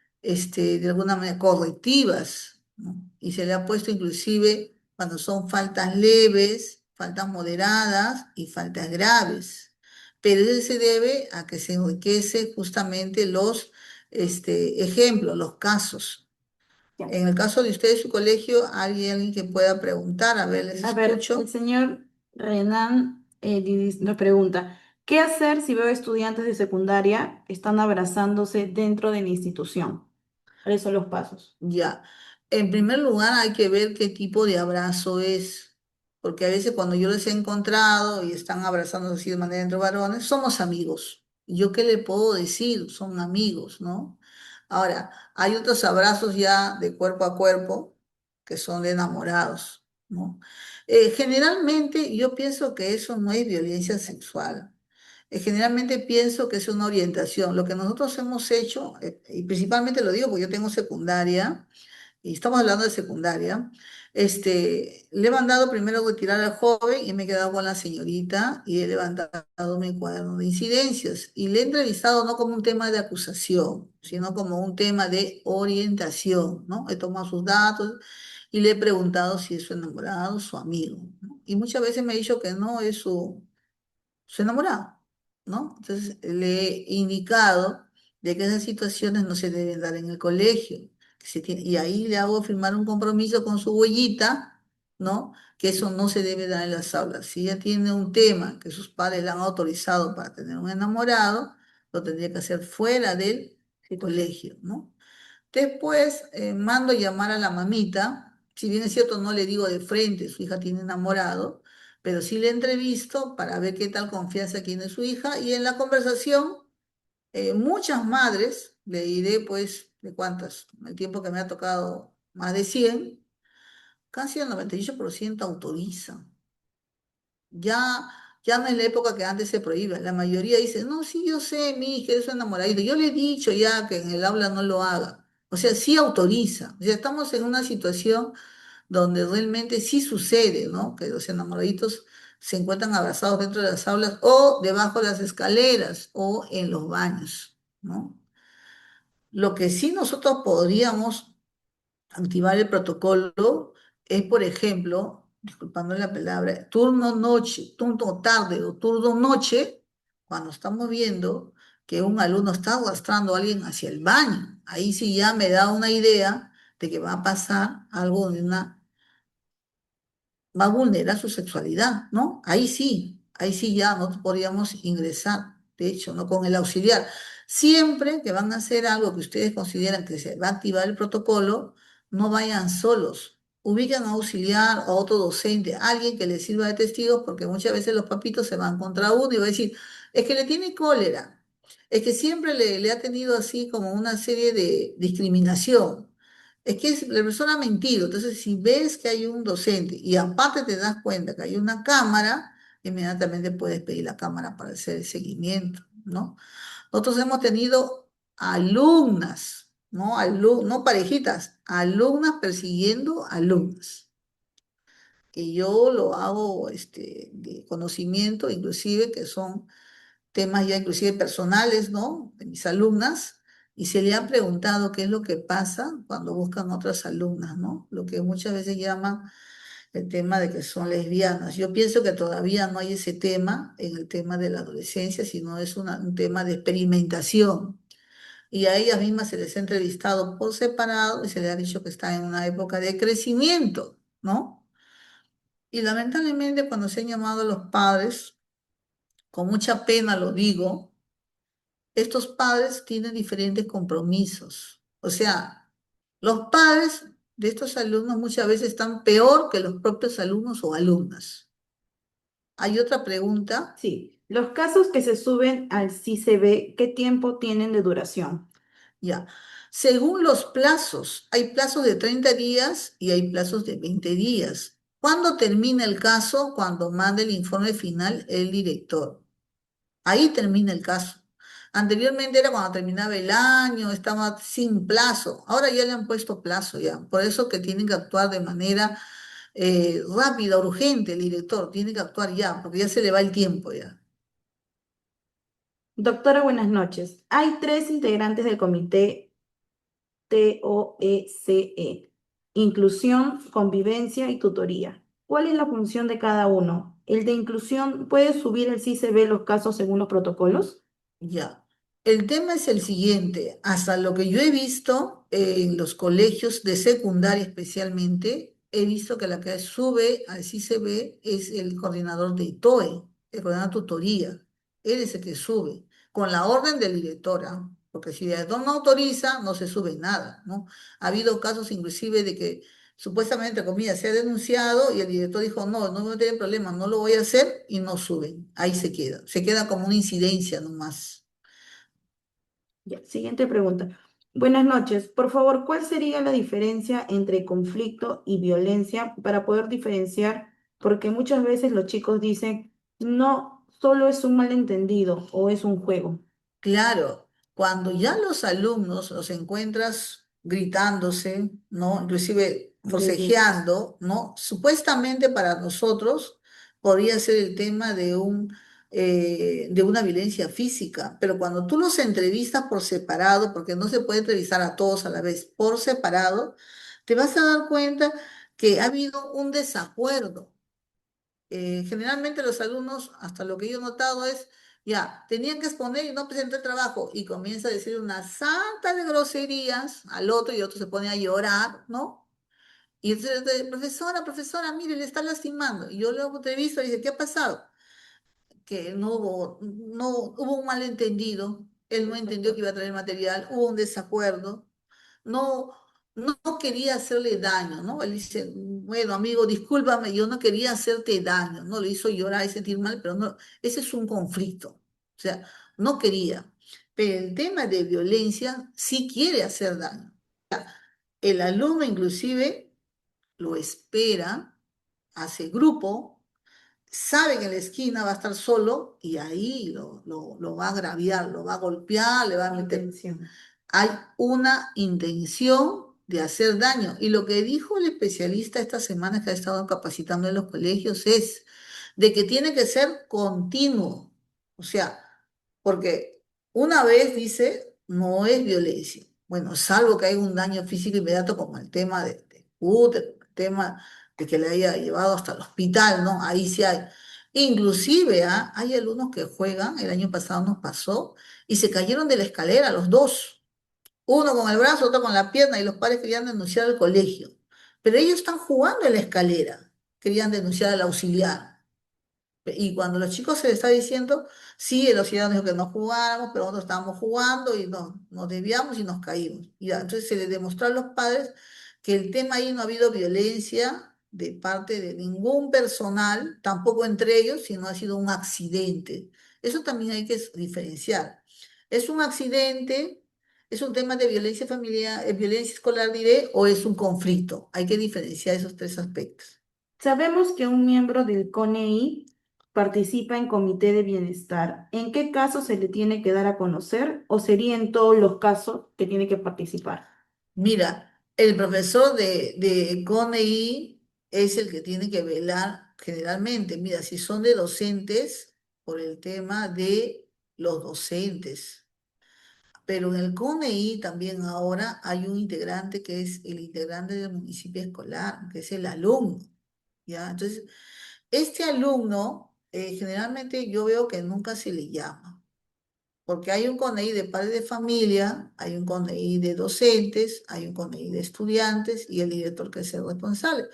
alguna manera correctivas, ¿no? Y se le ha puesto inclusive cuando son faltas leves, faltas moderadas y faltas graves. Pero eso se debe a que se enriquece justamente los ejemplos, los casos. Ya. En el caso de ustedes, su colegio, ¿hay alguien que pueda preguntar? A ver, les A ver, el escucho. señor Renan nos pregunta, ¿qué hacer si veo estudiantes de secundaria que están abrazándose dentro de la institución? ¿Cuáles son los pasos? Ya, en primer lugar hay que ver qué tipo de abrazo es, porque a veces cuando yo les he encontrado y están abrazándose así de manera entre varones, somos amigos. ¿Yo qué le puedo decir? Son amigos, ¿no? Ahora, hay otros abrazos ya de cuerpo a cuerpo que son de enamorados, ¿no? Generalmente yo pienso que eso no es violencia sexual. Generalmente pienso que es una orientación. Lo que nosotros hemos hecho, y principalmente lo digo porque yo tengo secundaria, y estamos hablando de secundaria, le he mandado primero a retirar al joven y me he quedado con la señorita y he levantado mi cuaderno de incidencias y le he entrevistado no como un tema de acusación, sino como un tema de orientación, ¿no? He tomado sus datos y le he preguntado si es su enamorado, su amigo, ¿no? Y muchas veces me ha dicho que no es su enamorado, ¿no? Entonces le he indicado de que esas situaciones no se deben dar en el colegio, y ahí le hago firmar un compromiso con su huellita, ¿no? Que eso no se debe dar en las aulas. Si ella tiene un tema que sus padres le han autorizado para tener un enamorado, lo tendría que hacer fuera del colegio, ¿no? Después mando llamar a la mamita, si bien es cierto, no le digo de frente, su hija tiene enamorado, pero sí le entrevisto para ver qué tal confianza tiene su hija y en la conversación, muchas madres, le diré pues de cuántas, en el tiempo que me ha tocado más de 100, casi el 98% autorizan. Ya, ya no es la época que antes se prohíbe. La mayoría dice, no, sí, yo sé, mi hija es enamoradito. Yo le he dicho ya que en el aula no lo haga. O sea, sí autoriza. O sea, estamos en una situación donde realmente sí sucede, ¿no? Que los enamoraditos se encuentran abrazados dentro de las aulas o debajo de las escaleras o en los baños. ¿no? Lo que sí nosotros podríamos activar el protocolo es, por ejemplo, disculpando la palabra, turno noche, turno tarde o turno noche, cuando estamos viendo que un alumno está arrastrando a alguien hacia el baño. Ahí sí ya me da una idea de que va a pasar algo de una va a vulnerar su sexualidad, ¿no? Ahí sí ya no podríamos ingresar, de hecho, ¿no? Con el auxiliar. Siempre que van a hacer algo que ustedes consideran que se va a activar el protocolo, no vayan solos. Ubican a auxiliar, a otro docente, alguien que les sirva de testigo, porque muchas veces los papitos se van contra uno y va a decir, es que le tiene cólera, es que siempre le ha tenido así como una serie de discriminación. Es que la persona ha mentido. Entonces, si ves que hay un docente y aparte te das cuenta que hay una cámara, inmediatamente puedes pedir la cámara para hacer el seguimiento, ¿no? Nosotros hemos tenido alumnas, ¿no? No parejitas, alumnas persiguiendo alumnas. Y yo lo hago de conocimiento, inclusive que son temas ya inclusive personales, ¿no? De mis alumnas, y se le ha preguntado qué es lo que pasa cuando buscan otras alumnas, ¿no? Lo que muchas veces llaman el tema de que son lesbianas. Yo pienso que todavía no hay ese tema en el tema de la adolescencia, sino es un tema de experimentación. Y a ellas mismas se les ha entrevistado por separado y se les ha dicho que están en una época de crecimiento, ¿no? Y lamentablemente cuando se han llamado a los padres, con mucha pena lo digo, estos padres tienen diferentes compromisos. O sea, los padres de estos alumnos muchas veces están peor que los propios alumnos o alumnas. Hay otra pregunta, Sí, los casos que se suben al CICB, ¿qué tiempo tienen de duración? ya. Según los plazos, hay plazos de 30 días y hay plazos de 20 días. ¿Cuándo termina el caso? Cuando manda el informe final el director. Ahí termina el caso. Anteriormente era cuando terminaba el año, estaba sin plazo. Ahora ya le han puesto plazo ya. Por eso que tienen que actuar de manera rápida, urgente, el director. Tiene que actuar ya, porque ya se le va el tiempo ya. Doctora, buenas noches. Hay tres integrantes del comité TOECE: inclusión, convivencia y tutoría. ¿Cuál es la función de cada uno? ¿El de inclusión puede subir el CICB los casos según los protocolos? Ya. El tema es el siguiente. Hasta lo que yo he visto en los colegios de secundaria especialmente, he visto que la que sube al CICB es el coordinador de TOE, el coordinador de tutoría. Él es el que sube, con la orden del director, ¿ah? Porque si el director no autoriza, no se sube nada, ¿no? Ha habido casos inclusive de que supuestamente, entre comillas, se ha denunciado y el director dijo, no, no me tiene problema, no lo voy a hacer y no suben. Ahí se queda como una incidencia nomás. Ya, siguiente pregunta. Buenas noches. Por favor, ¿cuál sería la diferencia entre conflicto y violencia para poder diferenciar? Porque muchas veces los chicos dicen, no, solo es un malentendido o es un juego. Claro, cuando ya los alumnos los encuentras gritándose, ¿no? Inclusive Agredidos. forcejeando, ¿no? Supuestamente para nosotros podría ser el tema de una violencia física, pero cuando tú los entrevistas por separado, porque no se puede entrevistar a todos a la vez, por separado, te vas a dar cuenta que ha habido un desacuerdo. Generalmente los alumnos, hasta lo que yo he notado es, ya, tenían que exponer y no presenté el trabajo y comienza a decir una santa de groserías al otro y el otro se pone a llorar, ¿no? Y entonces, profesora, profesora, mire, le está lastimando. Y yo luego entrevisto y dice, ¿qué ha pasado? Que no hubo un malentendido, él no entendió que iba a traer material, hubo un desacuerdo, no, no quería hacerle daño, ¿no? Él dice, bueno, amigo, discúlpame, yo no quería hacerte daño, ¿no? Lo hizo llorar y sentir mal, pero no, ese es un conflicto, o sea, no quería. Pero el tema de violencia sí quiere hacer daño. El alumno inclusive lo espera, hace grupo, sabe que en la esquina va a estar solo y ahí lo va a agraviar, lo va a golpear, le va a meter. Intención. Hay una intención de hacer daño. Y lo que dijo el especialista esta semana que ha estado capacitando en los colegios es de que tiene que ser continuo. O sea, porque una vez dice, no es violencia. Bueno, salvo que haya un daño físico inmediato como el tema de útero, el tema de que le haya llevado hasta el hospital, ¿no? Ahí sí hay. Inclusive, hay alumnos que juegan, el año pasado nos pasó, y se cayeron de la escalera los dos, uno con el brazo, otro con la pierna, y los padres querían denunciar al colegio. Pero ellos están jugando en la escalera, querían denunciar al auxiliar. Y cuando los chicos se les está diciendo, sí, el auxiliar nos dijo que no jugáramos, pero nosotros estábamos jugando y nos desviamos y nos caímos. Y ya, entonces se les demostró a los padres que el tema ahí no ha habido violencia de parte de ningún personal, tampoco entre ellos, sino ha sido un accidente. Eso también hay que diferenciar. ¿Es un accidente? ¿Es un tema de violencia familiar, violencia escolar, diré, o es un conflicto? Hay que diferenciar esos tres aspectos. Sabemos que un miembro del CONEI participa en comité de bienestar. ¿En qué caso se le tiene que dar a conocer o sería en todos los casos que tiene que participar? Mira, el profesor de CONEI es el que tiene que velar generalmente. Mira, si son de docentes, por el tema de los docentes. Pero en el CONEI también ahora hay un integrante que es el integrante del municipio escolar, que es el alumno. ¿Ya? Entonces, este alumno, generalmente yo veo que nunca se le llama. Porque hay un CONEI de padres de familia, hay un CONEI de docentes, hay un CONEI de estudiantes y el director que es el responsable.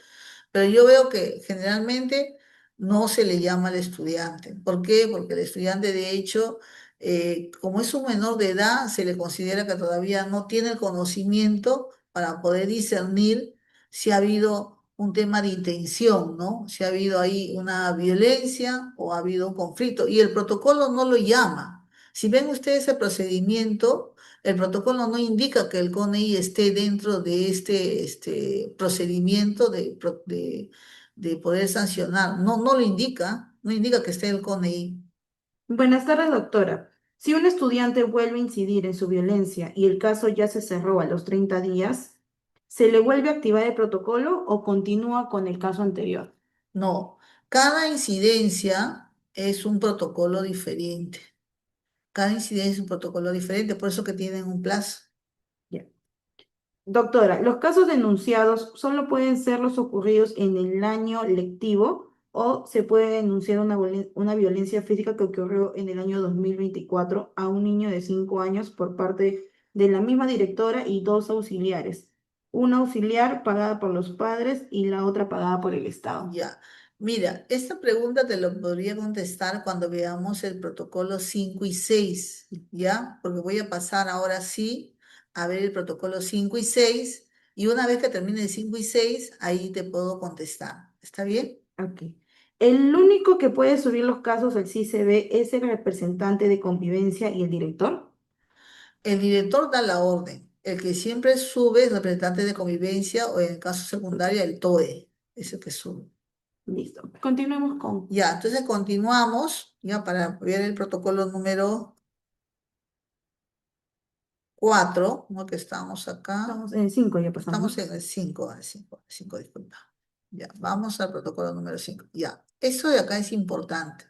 Pero yo veo que generalmente no se le llama al estudiante. ¿Por qué? Porque el estudiante, de hecho, como es un menor de edad, se le considera que todavía no tiene el conocimiento para poder discernir si ha habido un tema de intención, ¿no? Si ha habido ahí una violencia o ha habido un conflicto. Y el protocolo no lo llama. Si ven ustedes el procedimiento, el protocolo no indica que el CONEI esté dentro de este procedimiento de poder sancionar. No, no lo indica, no indica que esté el CONEI. Buenas tardes, doctora. Si un estudiante vuelve a incidir en su violencia y el caso ya se cerró a los 30 días, ¿se le vuelve a activar el protocolo o continúa con el caso anterior? No, cada incidencia es un protocolo diferente. Cada incidencia es un protocolo diferente, por eso que tienen un plazo. Ya. Doctora, ¿los casos denunciados solo pueden ser los ocurridos en el año lectivo o se puede denunciar una violencia física que ocurrió en el año 2024 a un niño de 5 años por parte de la misma directora y dos auxiliares? Una auxiliar pagada por los padres y la otra pagada por el Estado. Ya, mira, esta pregunta te lo podría contestar cuando veamos el protocolo 5 y 6, ¿ya? Porque voy a pasar ahora sí a ver el protocolo 5 y 6 y una vez que termine el 5 y 6 ahí te puedo contestar. ¿Está bien? Ok. El único que puede subir los casos al CICB es el representante de convivencia y el director. El director da la orden. El que siempre sube es representante de convivencia o en el caso secundario el TOE, es el que sube. Listo. Continuemos con... Ya, entonces continuamos, ya para ver el protocolo número 4, ¿no? Que estamos acá. Estamos en 5, ya pasamos, Estamos ¿no? en el 5, el 5, disculpa. Ya, vamos al protocolo número 5. Ya, esto de acá es importante.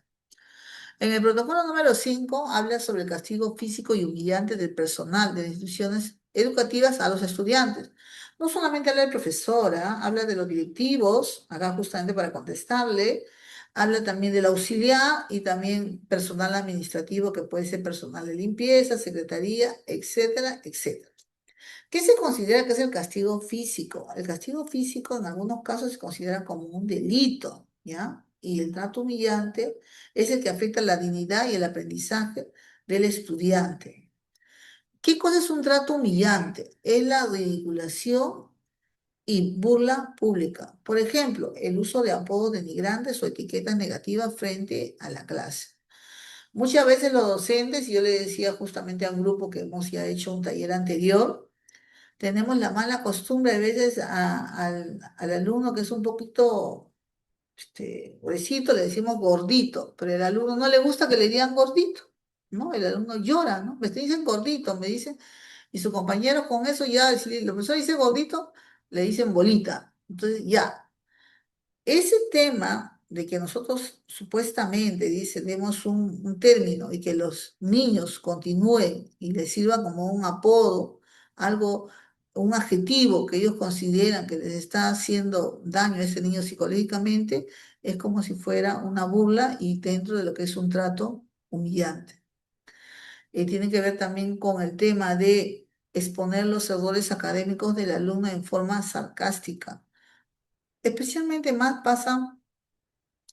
En el protocolo número 5 habla sobre el castigo físico y humillante del personal de las instituciones educativas a los estudiantes. No solamente habla del profesor, habla de los directivos, acá justamente para contestarle, habla también del auxiliar y también personal administrativo que puede ser personal de limpieza, secretaría, etcétera, etcétera. ¿Qué se considera que es el castigo físico? El castigo físico en algunos casos se considera como un delito, ¿ya? Y el trato humillante es el que afecta la dignidad y el aprendizaje del estudiante. ¿Qué cosa es un trato humillante? Es la ridiculación y burla pública. Por ejemplo, el uso de apodos denigrantes o etiquetas negativas frente a la clase. Muchas veces los docentes, y yo le decía justamente a un grupo que hemos ya hecho un taller anterior, tenemos la mala costumbre a veces al alumno que es un poquito gruesito, le decimos gordito, pero el alumno no le gusta que le digan gordito, ¿no? El alumno llora, ¿no? Me dicen gordito, me dicen, y su compañero con eso ya, si el profesor dice gordito, le dicen bolita. Entonces ya, ese tema de que nosotros supuestamente, dice, demos un término y que los niños continúen y les sirva como un apodo, algo, un adjetivo que ellos consideran que les está haciendo daño a ese niño psicológicamente, es como si fuera una burla y dentro de lo que es un trato humillante. Tiene que ver también con el tema de exponer los errores académicos del alumno en forma sarcástica. Especialmente más pasa,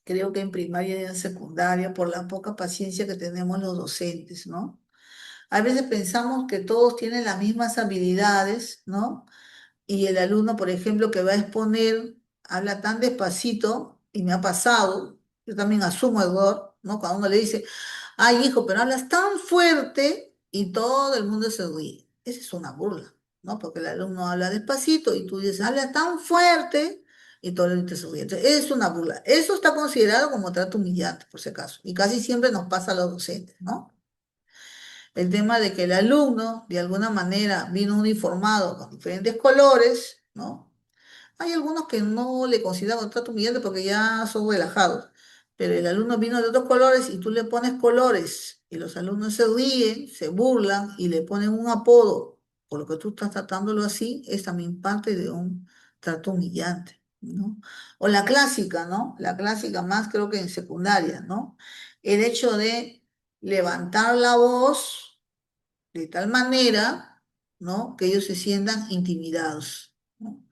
creo que en primaria y en secundaria, por la poca paciencia que tenemos los docentes, ¿no? A veces pensamos que todos tienen las mismas habilidades, ¿no? Y el alumno, por ejemplo, que va a exponer, habla tan despacito, y me ha pasado, yo también asumo error, ¿no? Cuando uno le dice, ay, hijo, pero hablas tan fuerte y todo el mundo se ríe. Esa es una burla, ¿no? Porque el alumno habla despacito y tú dices, habla tan fuerte y todo el mundo se ríe. Entonces, es una burla. Eso está considerado como trato humillante, por si acaso. Y casi siempre nos pasa a los docentes, ¿no? El tema de que el alumno, de alguna manera, vino uniformado con diferentes colores, ¿no? Hay algunos que no le consideran contrato humillante porque ya son relajados, pero el alumno vino de otros colores y tú le pones colores y los alumnos se ríen, se burlan y le ponen un apodo por lo que tú estás tratándolo así, es también parte de un trato humillante, ¿no? O la clásica, ¿no? La clásica más creo que en secundaria, ¿no? El hecho de levantar la voz de tal manera, ¿no? Que ellos se sientan intimidados, ¿no?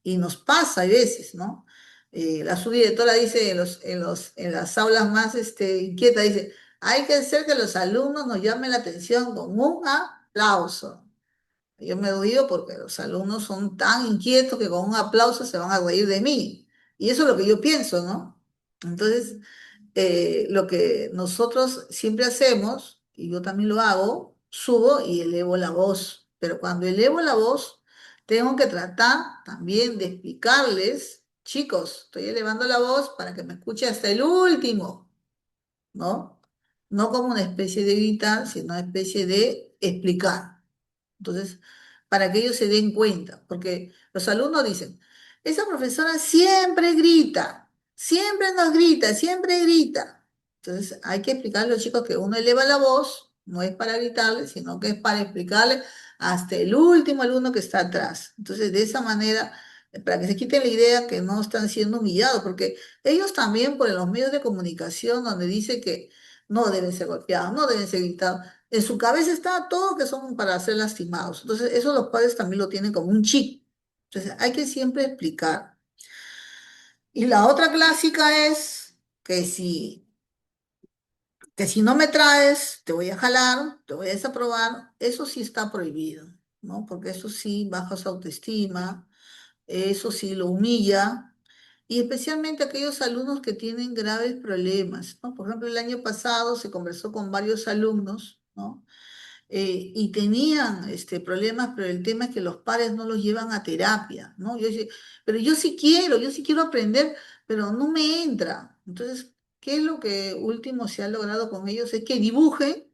Y nos pasa a veces, ¿no? La subdirectora dice en las aulas más inquietas, dice, hay que hacer que los alumnos nos llamen la atención con un aplauso. Yo me río porque los alumnos son tan inquietos que con un aplauso se van a reír de mí. Y eso es lo que yo pienso, ¿no? Entonces, lo que nosotros siempre hacemos, y yo también lo hago, subo y elevo la voz. Pero cuando elevo la voz, tengo que tratar también de explicarles, chicos, estoy elevando la voz para que me escuche hasta el último, ¿no? No como una especie de gritar, sino una especie de explicar. Entonces, para que ellos se den cuenta, porque los alumnos dicen, esa profesora siempre grita, siempre nos grita, siempre grita. Entonces, hay que explicarle a los chicos que uno eleva la voz, no es para gritarle, sino que es para explicarle hasta el último alumno que está atrás. Entonces, de esa manera, para que se quiten la idea que no están siendo humillados, porque ellos también por los medios de comunicación donde dice que no deben ser golpeados, no deben ser gritados, en su cabeza está todo que son para ser lastimados. Entonces, eso los padres también lo tienen como un chip. Entonces, hay que siempre explicar. Y la otra clásica es que si no me traes, te voy a jalar, te voy a desaprobar. Eso sí está prohibido, ¿no? Porque eso sí baja su autoestima, eso sí lo humilla. Y especialmente aquellos alumnos que tienen graves problemas, ¿no? Por ejemplo, el año pasado se conversó con varios alumnos, ¿no? Y tenían problemas, pero el tema es que los padres no los llevan a terapia, ¿no? Yo decía, pero yo sí quiero aprender, pero no me entra. Entonces, ¿qué es lo que último se ha logrado con ellos? Es que dibujen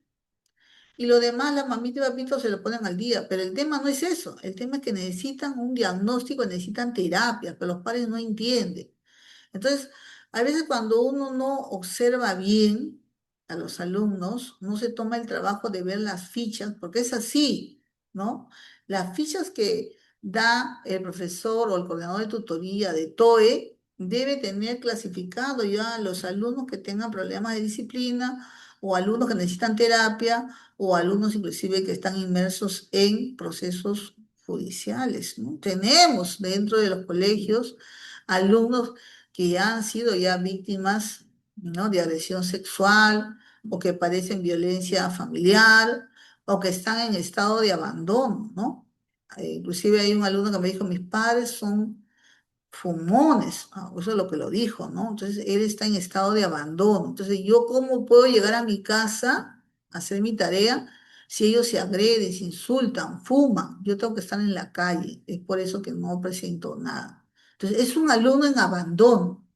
y lo demás, la mamita y papito se lo ponen al día, pero el tema no es eso, el tema es que necesitan un diagnóstico, necesitan terapia, pero los padres no entienden. Entonces, a veces cuando uno no observa bien a los alumnos, no se toma el trabajo de ver las fichas, porque es así, ¿no? Las fichas que da el profesor o el coordinador de tutoría de TOE debe tener clasificado ya a los alumnos que tengan problemas de disciplina o alumnos que necesitan terapia o alumnos inclusive que están inmersos en procesos judiciales, ¿no? Tenemos dentro de los colegios alumnos que ya han sido ya víctimas, ¿no? de agresión sexual o que padecen violencia familiar o que están en estado de abandono, ¿no? Inclusive hay un alumno que me dijo, mis padres son fumones, eso es lo que lo dijo, ¿no? Entonces él está en estado de abandono. Entonces, ¿yo cómo puedo llegar a mi casa a hacer mi tarea si ellos se agreden, se insultan, fuman? Yo tengo que estar en la calle, es por eso que no presento nada. Entonces, es un alumno en abandono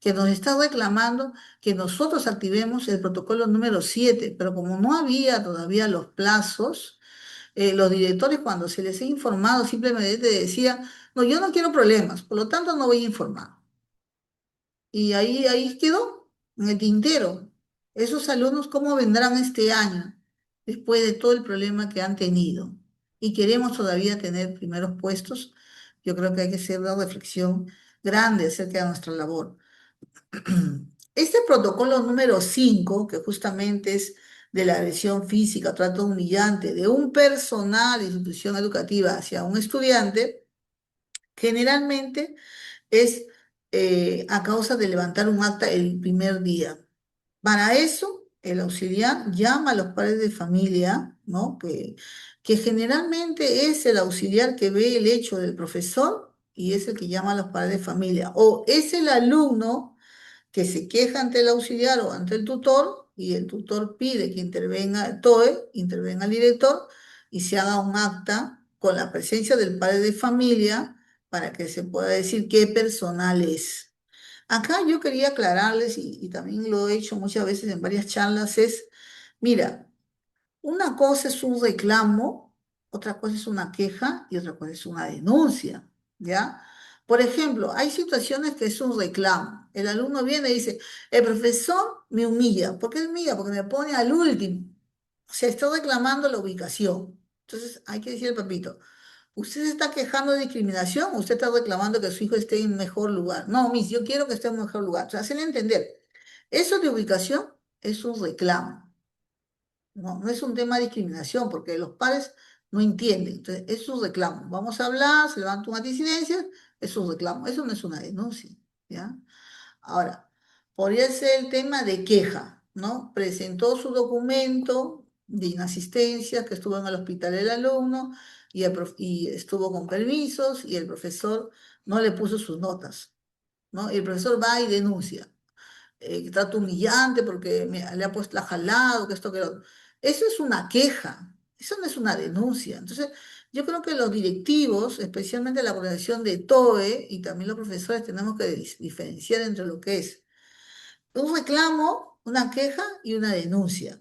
que nos está reclamando que nosotros activemos el protocolo número 7, pero como no había todavía los plazos, los directores cuando se les ha informado simplemente decían, no, yo no quiero problemas, por lo tanto no voy a informar. y ahí quedó, en el tintero. Esos alumnos, ¿cómo vendrán este año, después de todo el problema que han tenido? Y queremos todavía tener primeros puestos. Yo creo que hay que hacer una reflexión grande acerca de nuestra labor. Este protocolo número 5 que justamente es de la agresión física, trato humillante de un personal de institución educativa hacia un estudiante, generalmente es a causa de levantar un acta el primer día. Para eso, el auxiliar llama a los padres de familia, ¿no? Que generalmente es el auxiliar que ve el hecho del profesor y es el que llama a los padres de familia. O es el alumno que se queja ante el auxiliar o ante el tutor y el tutor pide que intervenga el TOE, intervenga el director y se haga un acta con la presencia del padre de familia para que se pueda decir qué personal es. Acá yo quería aclararles, y también lo he hecho muchas veces en varias charlas, es, mira, una cosa es un reclamo, otra cosa es una queja y otra cosa es una denuncia, ¿ya? Por ejemplo, hay situaciones que es un reclamo. El alumno viene y dice, el profesor me humilla. ¿Por qué me humilla? Porque me pone al último. O sea, está reclamando la ubicación. Entonces, hay que decir al papito, ¿usted se está quejando de discriminación o usted está reclamando que su hijo esté en mejor lugar? No, mis, yo quiero que esté en mejor lugar. O sea, hacerle entender. Eso de ubicación es un reclamo. No, no es un tema de discriminación, porque los padres no entienden. Entonces, es su reclamo. Vamos a hablar, se levanta una disidencia, es su reclamo. Eso no es una denuncia, ¿ya? Ahora, podría ser el tema de queja, ¿no? Presentó su documento de inasistencia, que estuvo en el hospital el alumno y estuvo con permisos y el profesor no le puso sus notas, ¿no? Y el profesor va y denuncia trato humillante porque le ha puesto la jalado, que esto, que lo otro. Eso es una queja, eso no es una denuncia. Entonces, yo creo que los directivos, especialmente la organización de TOE y también los profesores, tenemos que diferenciar entre lo que es un reclamo, una queja y una denuncia.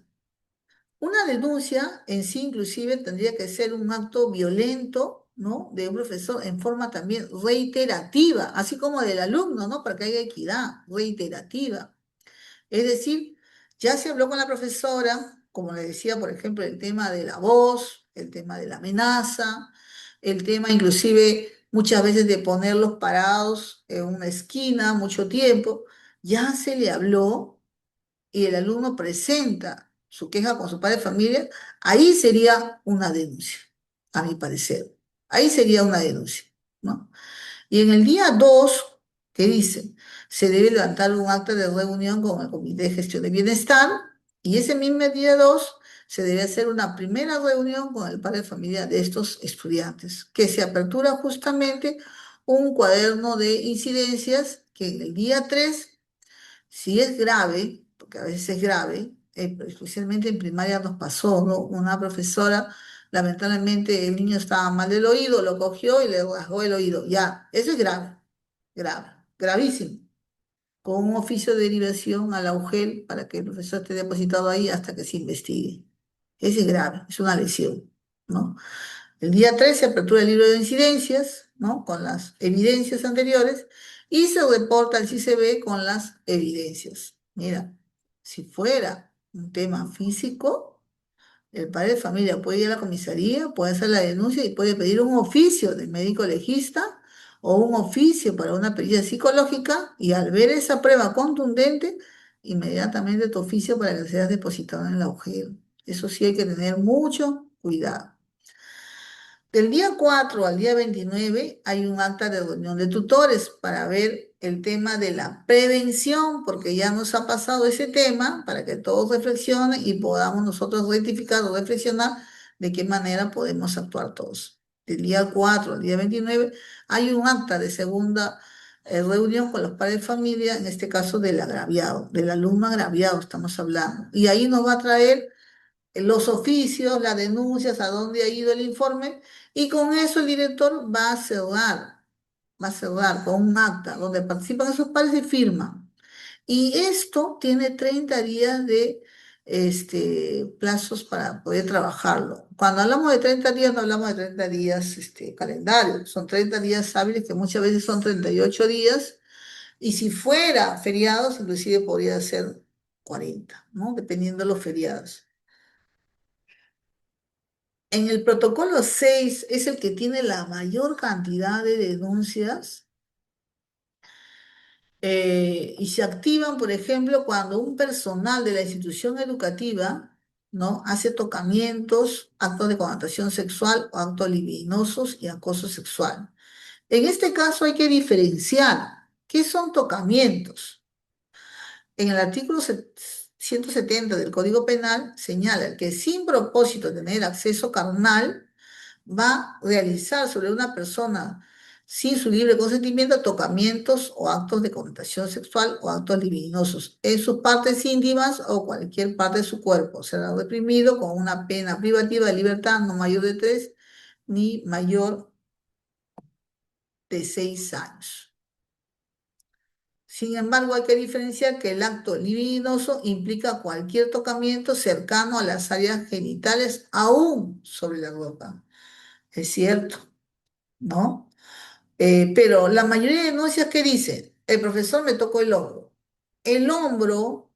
Una denuncia en sí inclusive tendría que ser un acto violento, ¿no? De un profesor en forma también reiterativa, así como del alumno, ¿no? Para que haya equidad, reiterativa. Es decir, ya se habló con la profesora, como le decía, por ejemplo, el tema de la voz, el tema de la amenaza, el tema inclusive muchas veces de ponerlos parados en una esquina mucho tiempo. Ya se le habló y el alumno presenta su queja con su padre de familia, ahí sería una denuncia, a mi parecer. Ahí sería una denuncia, ¿no? Y en el día 2 que dice, se debe levantar un acta de reunión con el Comité de Gestión de Bienestar y ese mismo día 2 se debe hacer una primera reunión con el padre de familia de estos estudiantes, que se apertura justamente un cuaderno de incidencias que en el día 3 si es grave, porque a veces es grave, especialmente en primaria nos pasó, ¿no? Una profesora, lamentablemente el niño estaba mal del oído, lo cogió y le rasgó el oído. Ya, eso es grave, grave, gravísimo. Con un oficio de derivación a la UGEL para que el profesor esté depositado ahí hasta que se investigue. Ese es grave, es una lesión, ¿no? El día 3 se apertura el libro de incidencias, ¿no? Con las evidencias anteriores y se reporta al CICB con las evidencias. Mira, si fuera un tema físico, el padre de familia puede ir a la comisaría, puede hacer la denuncia y puede pedir un oficio de médico legista o un oficio para una perilla psicológica y al ver esa prueba contundente, inmediatamente tu oficio para que seas depositado en el agujero. Eso sí hay que tener mucho cuidado. Del día 4 al día 29 hay un acta de reunión de tutores para ver el tema de la prevención, porque ya nos ha pasado ese tema, para que todos reflexionen y podamos nosotros rectificar o reflexionar de qué manera podemos actuar todos. Del día 4 al día 29 hay un acta de segunda reunión con los padres de familia, en este caso del agraviado, del alumno agraviado estamos hablando. Y ahí nos va a traer los oficios, las denuncias, a dónde ha ido el informe, y con eso el director va a cerrar con un acta donde participan esos padres y firman. Y esto tiene 30 días de plazos para poder trabajarlo. Cuando hablamos de 30 días, no hablamos de 30 días calendario, son 30 días hábiles que muchas veces son 38 días Y si fuera feriados, inclusive podría ser 40, ¿no? Dependiendo de los feriados. En el protocolo 6 es el que tiene la mayor cantidad de denuncias y se activan, por ejemplo, cuando un personal de la institución educativa, ¿no? hace tocamientos, actos de connotación sexual o actos libidinosos y acoso sexual. En este caso hay que diferenciar qué son tocamientos. En el artículo 170 del Código Penal señala que sin propósito de tener acceso carnal, va a realizar sobre una persona sin su libre consentimiento tocamientos o actos de connotación sexual o actos libidinosos en sus partes íntimas o cualquier parte de su cuerpo. Será reprimido con una pena privativa de libertad no mayor de 3 ni mayor de 6 años. Sin embargo, hay que diferenciar que el acto libidinoso implica cualquier tocamiento cercano a las áreas genitales, aún sobre la ropa. Es cierto, ¿no? Pero la mayoría de denuncias que dicen, el profesor me tocó el hombro. El hombro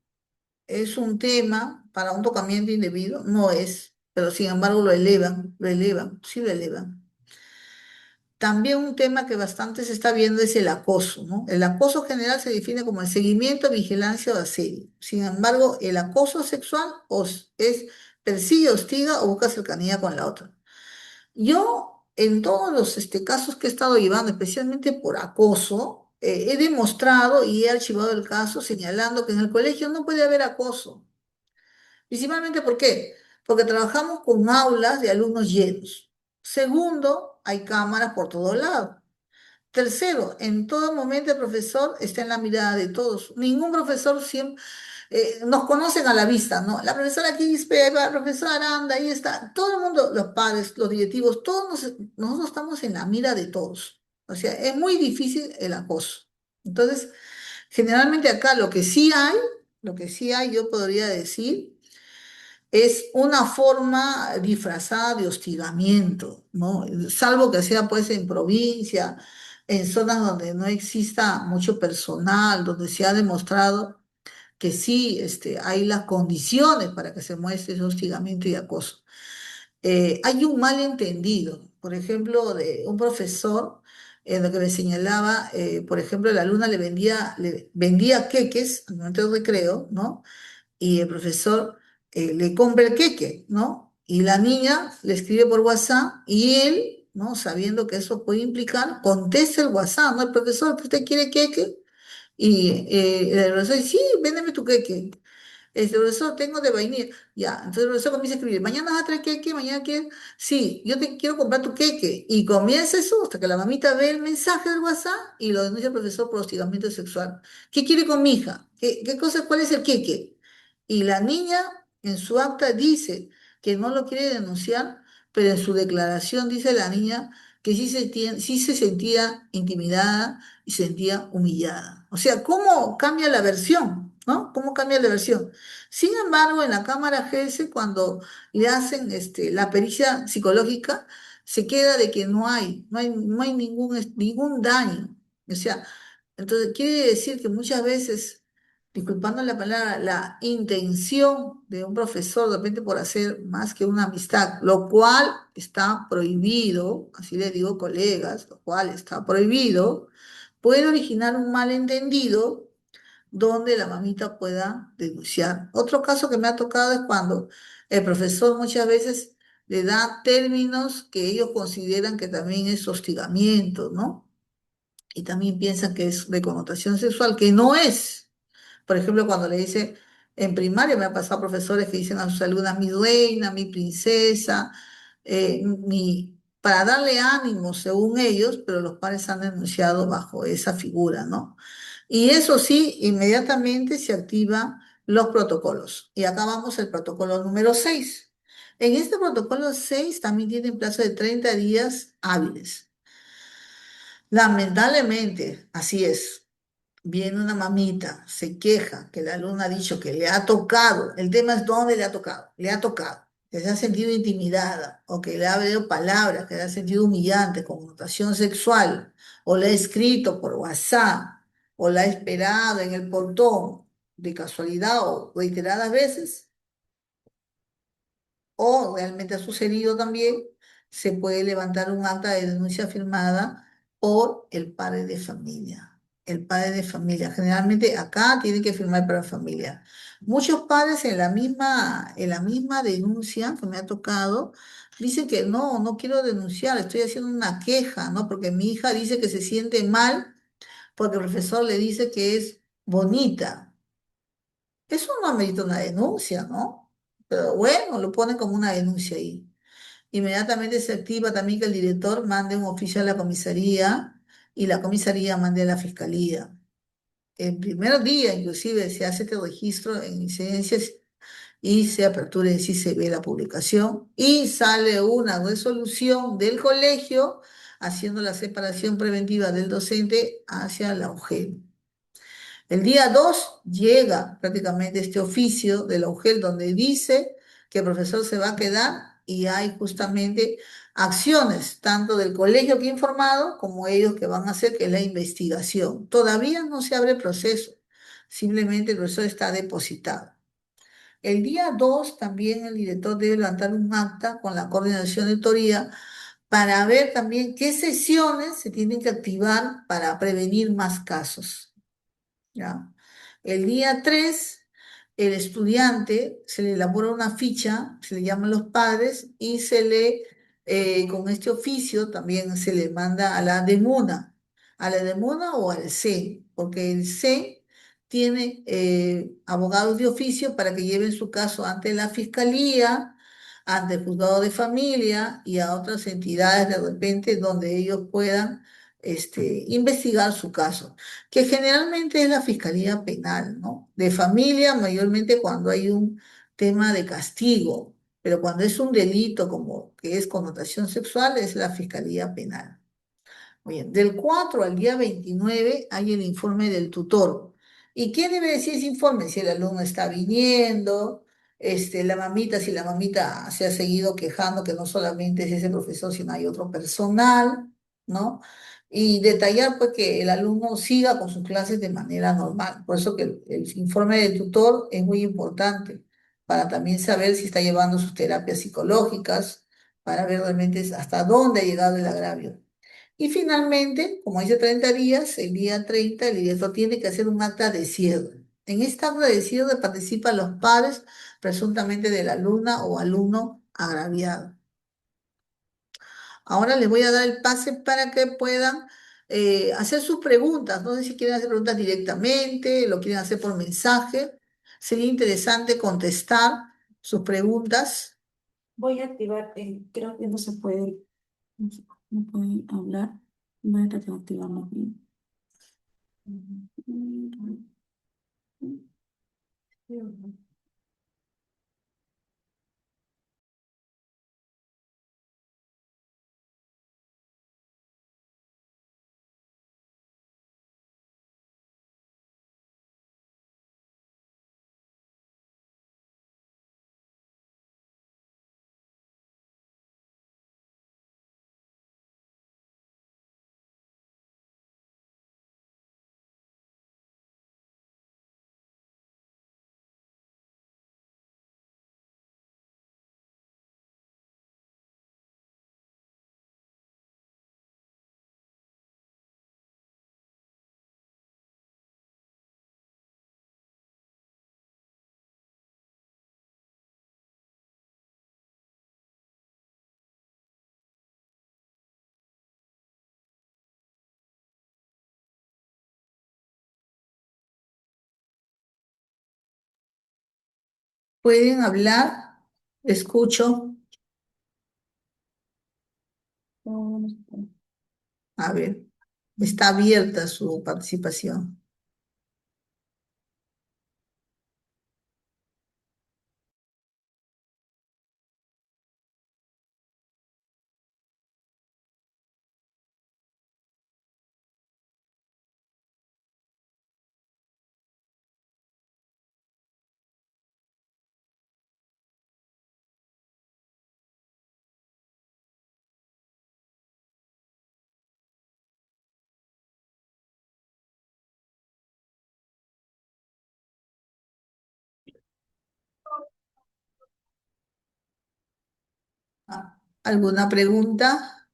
es un tema para un tocamiento indebido, no es, pero sin embargo lo elevan, sí lo elevan. También un tema que bastante se está viendo es el acoso, ¿no? El acoso general se define como el seguimiento, vigilancia o asedio. Sin embargo, el acoso sexual es persigue, hostiga o busca cercanía con la otra. Yo, en todos los casos que he estado llevando, especialmente por acoso, he demostrado y he archivado el caso señalando que en el colegio no puede haber acoso. Principalmente, ¿por qué? Porque trabajamos con aulas de alumnos llenos. Segundo, hay cámaras por todos lados. Tercero, en todo momento el profesor está en la mirada de todos. Ningún profesor siempre nos conocen a la vista, ¿no? La profesora Quispe, la profesora Aranda, ahí está. Todo el mundo, los padres, los directivos, nosotros estamos en la mira de todos. O sea, es muy difícil el acoso. Entonces, generalmente acá lo que sí hay, yo podría decir, es una forma disfrazada de hostigamiento, ¿no? Salvo que sea pues en provincia, en zonas donde no exista mucho personal, donde se ha demostrado que sí hay las condiciones para que se muestre ese hostigamiento y acoso. Hay un malentendido, por ejemplo, de un profesor en lo que le señalaba, por ejemplo, la alumna le vendía queques al momento del recreo, ¿no? Y el profesor le compra el queque, ¿no? Y la niña le escribe por WhatsApp y él, ¿no? Sabiendo que eso puede implicar, contesta el WhatsApp, ¿no? El profesor, ¿usted quiere queque? Y el profesor dice, sí, véndeme tu queque. Profesor, tengo de vainilla. Ya, entonces el profesor comienza a escribir, mañana vas a traer queque, mañana quieres. Sí, yo te quiero comprar tu queque. Y comienza eso hasta que la mamita ve el mensaje del WhatsApp y lo denuncia al profesor por hostigamiento sexual. ¿Qué quiere con mi hija? ¿Qué cosa, cuál es el queque? Y la niña en su acta dice que no lo quiere denunciar, pero en su declaración dice la niña que sí se sentía intimidada y se sentía humillada. O sea, ¿cómo cambia la versión? ¿No? ¿Cómo cambia la versión? Sin embargo, en la cámara GS, cuando le hacen la pericia psicológica, se queda de que no hay ningún daño. O sea, entonces quiere decir que muchas veces, disculpando la palabra, la intención de un profesor, de repente por hacer más que una amistad, lo cual está prohibido, así le digo colegas, lo cual está prohibido, puede originar un malentendido donde la mamita pueda denunciar. Otro caso que me ha tocado es cuando el profesor muchas veces le da términos que ellos consideran que también es hostigamiento, ¿no? Y también piensan que es de connotación sexual, que no es. Por ejemplo, cuando le dice, en primaria me ha pasado profesores que dicen a sus alumnas, mi reina, mi princesa, para darle ánimo según ellos, pero los padres han denunciado bajo esa figura, ¿no? Y eso sí, inmediatamente se activan los protocolos. Y acá vamos al protocolo número 6. En este protocolo 6 también tiene plazo de 30 días hábiles. Lamentablemente, así es. Viene una mamita, se queja que la alumna ha dicho que le ha tocado. El tema es dónde le ha tocado. Le ha tocado. Que se ha sentido intimidada o que le ha habido palabras que le ha sentido humillante con connotación sexual o le ha escrito por WhatsApp. o la ha esperado en el portón de casualidad o reiteradas veces, o realmente ha sucedido también, se puede levantar un acta de denuncia firmada por el padre de familia. El padre de familia. Generalmente acá tiene que firmar para familia. Muchos padres en la misma denuncia que me ha tocado, dicen que no, no quiero denunciar, estoy haciendo una queja, ¿no? Porque mi hija dice que se siente mal porque el profesor le dice que es bonita. Eso no amerita una denuncia, ¿no? Pero bueno, lo ponen como una denuncia ahí. Inmediatamente se activa también que el director mande un oficio a la comisaría y la comisaría mande a la fiscalía. El primer día, inclusive, se hace este registro en incidencias y se apertura y sí se ve la publicación y sale una resolución del colegio haciendo la separación preventiva del docente hacia la UGEL. El día 2 llega prácticamente este oficio de la UGEL donde dice que el profesor se va a quedar y hay justamente acciones tanto del colegio que ha informado como ellos que van a hacer, que es la investigación. Todavía no se abre el proceso, simplemente el profesor está depositado. El día 2 también el director debe levantar un acta con la coordinación de autoría para ver también qué sesiones se tienen que activar para prevenir más casos. ¿Ya? El día 3 el estudiante se le elabora una ficha, se le llaman los padres y con este oficio también se le manda a la DEMUNA o al C, porque el C tiene abogados de oficio para que lleven su caso ante la fiscalía, ante el juzgado de familia y a otras entidades de repente donde ellos puedan investigar su caso que generalmente es la Fiscalía Penal, ¿no? De familia, mayormente cuando hay un tema de castigo, pero cuando es un delito como que es connotación sexual, es la Fiscalía Penal. Bien, del 4 al día 29 hay el informe del tutor. ¿Y qué debe decir ese informe? Si el alumno está viniendo, la mamita, si la mamita se ha seguido quejando que no solamente es ese profesor, sino hay otro personal, ¿no? Y detallar pues que el alumno siga con sus clases de manera normal. Por eso que el informe del tutor es muy importante para también saber si está llevando sus terapias psicológicas, para ver realmente hasta dónde ha llegado el agravio. Y finalmente, como dice 30 días, el día 30 el director tiene que hacer un acta de cierre. En esta acta de cierre participan los padres presuntamente de la alumna o alumno agraviado. Ahora les voy a dar el pase para que puedan hacer sus preguntas. No sé si quieren hacer preguntas directamente, lo quieren hacer por mensaje. Sería interesante contestar sus preguntas. Voy a activar, creo que no se puede, no puede hablar. Voy a tratar de activarlo bien. Pueden hablar, escucho. A ver, está abierta su participación. ¿Alguna pregunta?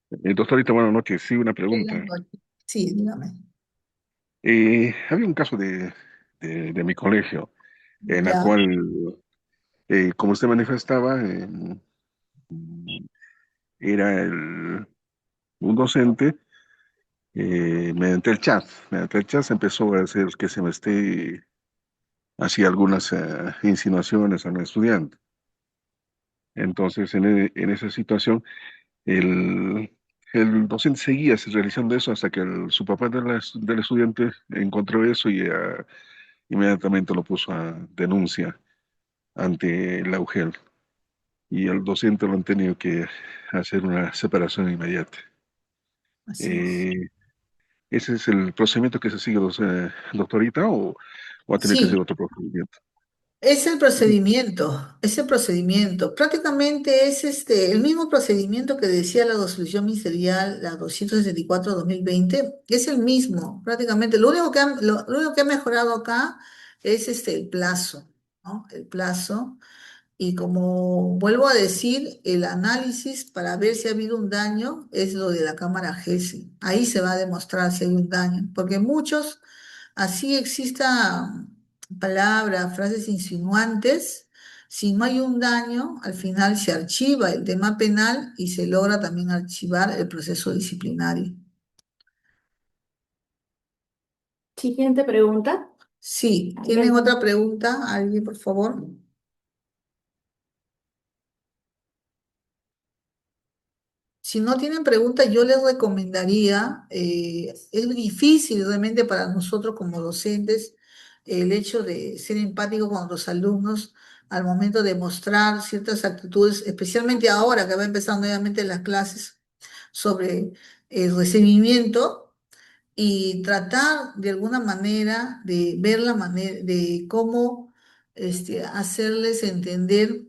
Doctorita, buenas noches. Sí, una Buenas pregunta. noches. Sí, dígame. Había un caso de mi colegio en la Ya, cual, como usted manifestaba, era un docente, mediante el chat se empezó a hacer que se me esté, hacía algunas insinuaciones a un estudiante. Entonces, en esa situación, el, el docente seguía realizando eso hasta que su papá del estudiante encontró eso y inmediatamente lo puso a denuncia ante la UGEL y el docente lo han tenido que hacer una separación inmediata. así es. Eh, ¿Ese es el procedimiento que se sigue, doctorita, o ha tenido que hacer Sí, otro procedimiento? es el procedimiento. Prácticamente es el mismo procedimiento que decía la resolución ministerial, la 264/2020, es el mismo, prácticamente. Lo único que ha mejorado acá es el plazo, ¿no? El plazo. Y como vuelvo a decir, el análisis para ver si ha habido un daño es lo de la cámara GESI. Ahí se va a demostrar si hay un daño, porque muchos, así exista palabras, frases insinuantes, si no hay un daño, al final se archiva el tema penal y se logra también archivar el proceso disciplinario. Siguiente pregunta. Sí, ¿tienen Adelante. otra pregunta? ¿Alguien, por favor? Si no tienen preguntas, yo les recomendaría, es difícil realmente para nosotros como docentes el hecho de ser empáticos con los alumnos al momento de mostrar ciertas actitudes, especialmente ahora que va empezando nuevamente las clases sobre el recibimiento y tratar de alguna manera de ver la manera de cómo hacerles entender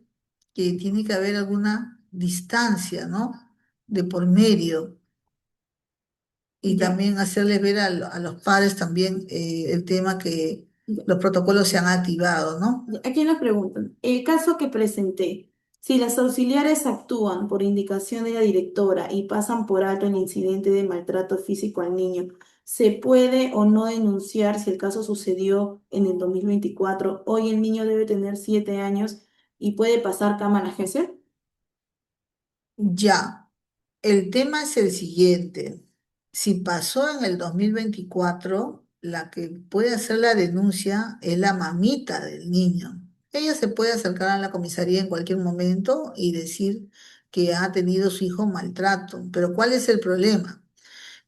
que tiene que haber alguna distancia, ¿no? De por medio y Ya. también hacerles ver a los padres también el tema que los protocolos se han activado, ¿no? Aquí nos preguntan, el caso que presenté, si las auxiliares actúan por indicación de la directora y pasan por alto el incidente de maltrato físico al niño, ¿se puede o no denunciar si el caso sucedió en el 2024? Hoy el niño debe tener 7 años y puede pasar cámara GESEL. Ya. El tema es el siguiente. Si pasó en el 2024, la que puede hacer la denuncia es la mamita del niño. Ella se puede acercar a la comisaría en cualquier momento y decir que ha tenido su hijo maltrato. Pero ¿cuál es el problema?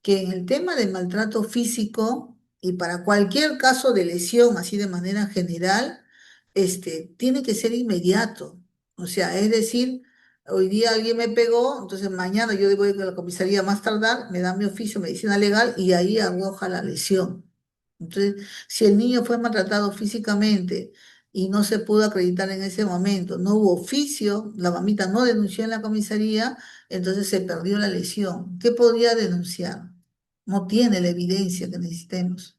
Que en el tema de maltrato físico y para cualquier caso de lesión, así de manera general, tiene que ser inmediato. O sea, es decir, hoy día alguien me pegó, entonces mañana yo voy a la comisaría más tardar, me dan mi oficio de medicina legal y ahí arroja la lesión. Entonces, si el niño fue maltratado físicamente y no se pudo acreditar en ese momento, no hubo oficio, la mamita no denunció en la comisaría, entonces se perdió la lesión. ¿Qué podría denunciar? No tiene la evidencia que necesitemos.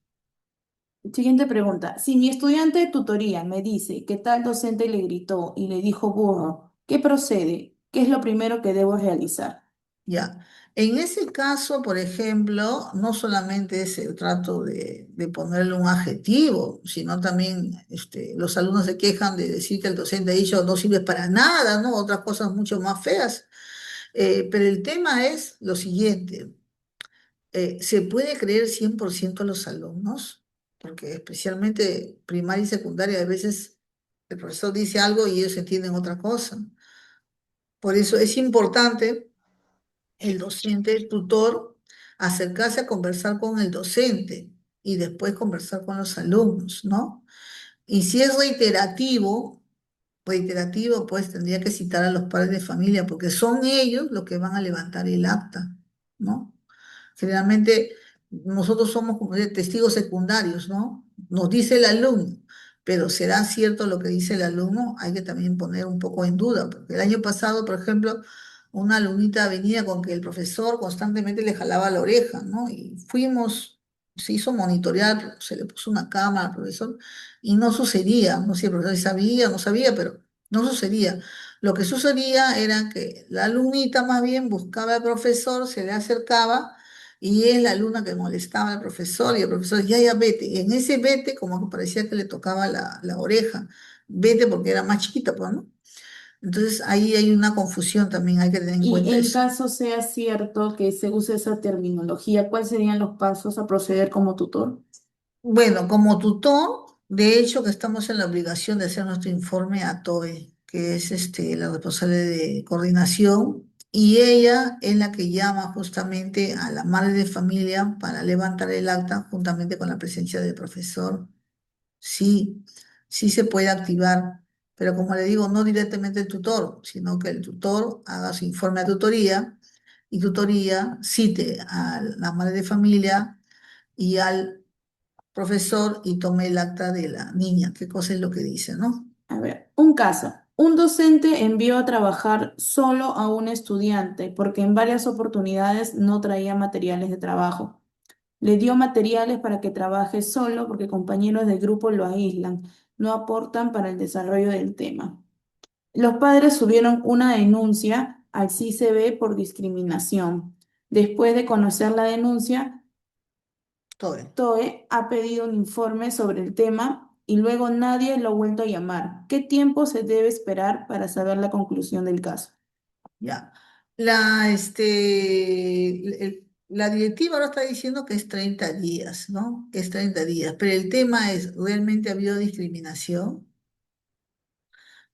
Siguiente pregunta, si mi estudiante de tutoría me dice que tal docente le gritó y le dijo burro, ¿qué procede? ¿Qué es lo primero que debo realizar? Ya. En ese caso, por ejemplo, no solamente es el trato de ponerle un adjetivo, sino también los alumnos se quejan de decir que el docente ha dicho no sirve para nada, ¿no? Otras cosas mucho más feas. Pero el tema es lo siguiente. ¿Se puede creer 100% a los alumnos? Porque especialmente primaria y secundaria, a veces el profesor dice algo y ellos entienden otra cosa. Por eso es importante el docente, el tutor, acercarse a conversar con el docente y después conversar con los alumnos, ¿no? Y si es reiterativo, pues tendría que citar a los padres de familia, porque son ellos los que van a levantar el acta, ¿no? Generalmente nosotros somos como testigos secundarios, ¿no? Nos dice el alumno, pero ¿será cierto lo que dice el alumno? Hay que también poner un poco en duda, porque el año pasado, por ejemplo, una alumnita venía con que el profesor constantemente le jalaba la oreja, ¿no? Y se hizo monitorear, se le puso una cámara al profesor y no sucedía, no sé si el profesor sabía o no sabía, pero No sucedía. Lo que sucedía era que la alumnita más bien buscaba al profesor, se le acercaba y es la alumna que molestaba al profesor y el profesor, ya, ya, vete. Y en ese vete, como que parecía que le tocaba la oreja. Vete porque era más chiquita, pues, ¿no? Entonces ahí hay una confusión también, hay que tener en Y cuenta en eso. caso sea cierto que se use esa terminología, ¿cuáles serían los pasos a proceder como tutor? Bueno, como tutor, de hecho que estamos en la obligación de hacer nuestro informe a TOE, que es la responsable de coordinación, y ella es la que llama justamente a la madre de familia para levantar el acta juntamente con la presencia del profesor. Sí, sí se puede activar, pero como le digo, no directamente el tutor, sino que el tutor haga su informe a tutoría y tutoría cite a la madre de familia y al profesor y tome el acta de la niña, qué cosa es lo que dice, ¿no? A ver, un caso. Un docente envió a trabajar solo a un estudiante porque en varias oportunidades no traía materiales de trabajo. Le dio materiales para que trabaje solo porque compañeros del grupo lo aíslan, no aportan para el desarrollo del tema. Los padres subieron una denuncia al CICB por discriminación. Después de conocer la denuncia, Todo bien, TOE ha pedido un informe sobre el tema y luego nadie lo ha vuelto a llamar. ¿Qué tiempo se debe esperar para saber la conclusión del caso? ya. La directiva ahora está diciendo que es 30 días, ¿no? Que es 30 días, pero el tema es, ¿realmente ha habido discriminación?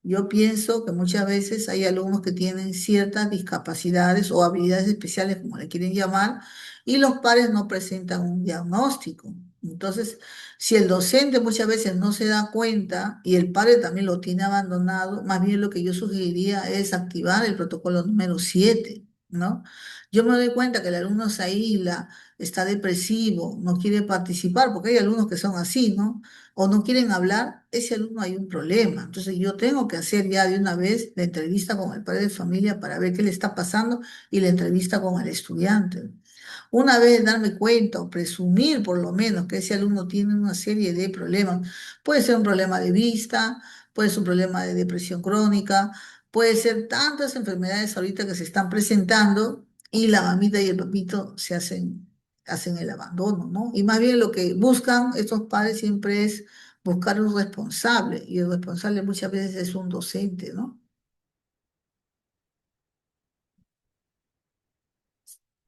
Yo pienso que muchas veces hay alumnos que tienen ciertas discapacidades o habilidades especiales, como le quieren llamar, y los padres no presentan un diagnóstico. Entonces, si el docente muchas veces no se da cuenta y el padre también lo tiene abandonado, más bien lo que yo sugeriría es activar el protocolo número 7, ¿no? Yo me doy cuenta que el alumno se aísla, está depresivo, no quiere participar, porque hay alumnos que son así, ¿no? O no quieren hablar, ese alumno hay un problema. Entonces yo tengo que hacer ya de una vez la entrevista con el padre de familia para ver qué le está pasando y la entrevista con el estudiante. Una vez darme cuenta o presumir por lo menos que ese alumno tiene una serie de problemas. Puede ser un problema de vista, puede ser un problema de depresión crónica, puede ser tantas enfermedades ahorita que se están presentando y la mamita y el papito hacen el abandono, ¿no? Y más bien lo que buscan estos padres siempre es buscar un responsable y el responsable muchas veces es un docente, ¿no?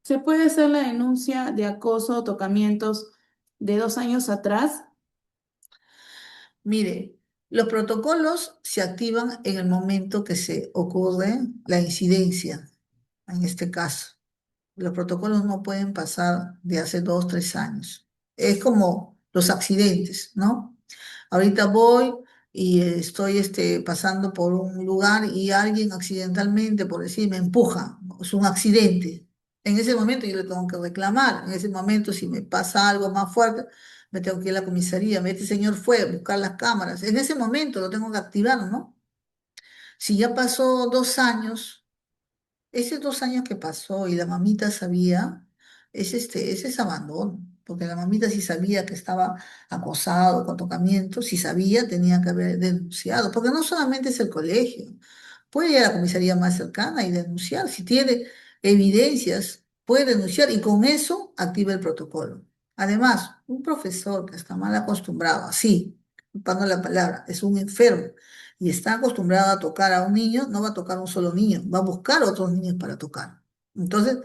¿Se puede hacer la denuncia de acoso o tocamientos de 2 años atrás? Mire, los protocolos se activan en el momento que se ocurre la incidencia, en este caso. Los protocolos no pueden pasar de hace 2, 3 años. Es como los accidentes, ¿no? Ahorita voy y estoy pasando por un lugar y alguien accidentalmente, por decir, me empuja. Es un accidente. En ese momento yo le tengo que reclamar. En ese momento, si me pasa algo más fuerte, me tengo que ir a la comisaría. Este señor fue a buscar las cámaras. En ese momento lo tengo que activar, ¿no? Si ya pasó 2 años. Ese 2 años que pasó y la mamita sabía, ese es abandono, porque la mamita si sabía que estaba acosado con tocamiento, si sabía tenía que haber denunciado, porque no solamente es el colegio, puede ir a la comisaría más cercana y denunciar, si tiene evidencias, puede denunciar y con eso activa el protocolo. Además, un profesor que está mal acostumbrado, así, ocupando la palabra, es un enfermo y está acostumbrado a tocar a un niño, no va a tocar a un solo niño, va a buscar otros niños para tocar. Entonces,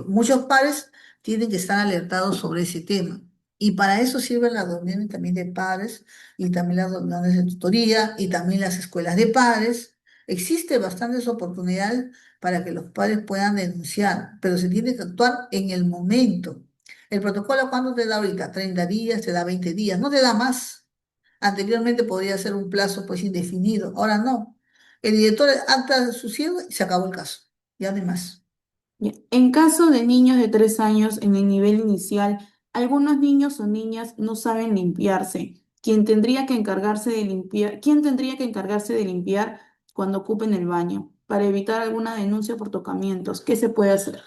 muchos padres tienen que estar alertados sobre ese tema. Y para eso sirven las reuniones también de padres y también las reuniones de tutoría y también las escuelas de padres. Existen bastantes oportunidades para que los padres puedan denunciar, pero se tiene que actuar en el momento. El protocolo, ¿cuándo te da ahorita? 30 días, te da 20 días, no te da más. Anteriormente podría ser un plazo pues indefinido, ahora no. El director acta su cierre y se acabó el caso. Ya no hay más. Ya. En caso de niños de 3 años en el nivel inicial, algunos niños o niñas no saben limpiarse. ¿Quién tendría que encargarse de limpiar cuando ocupen el baño? Para evitar alguna denuncia por tocamientos, ¿qué se puede hacer?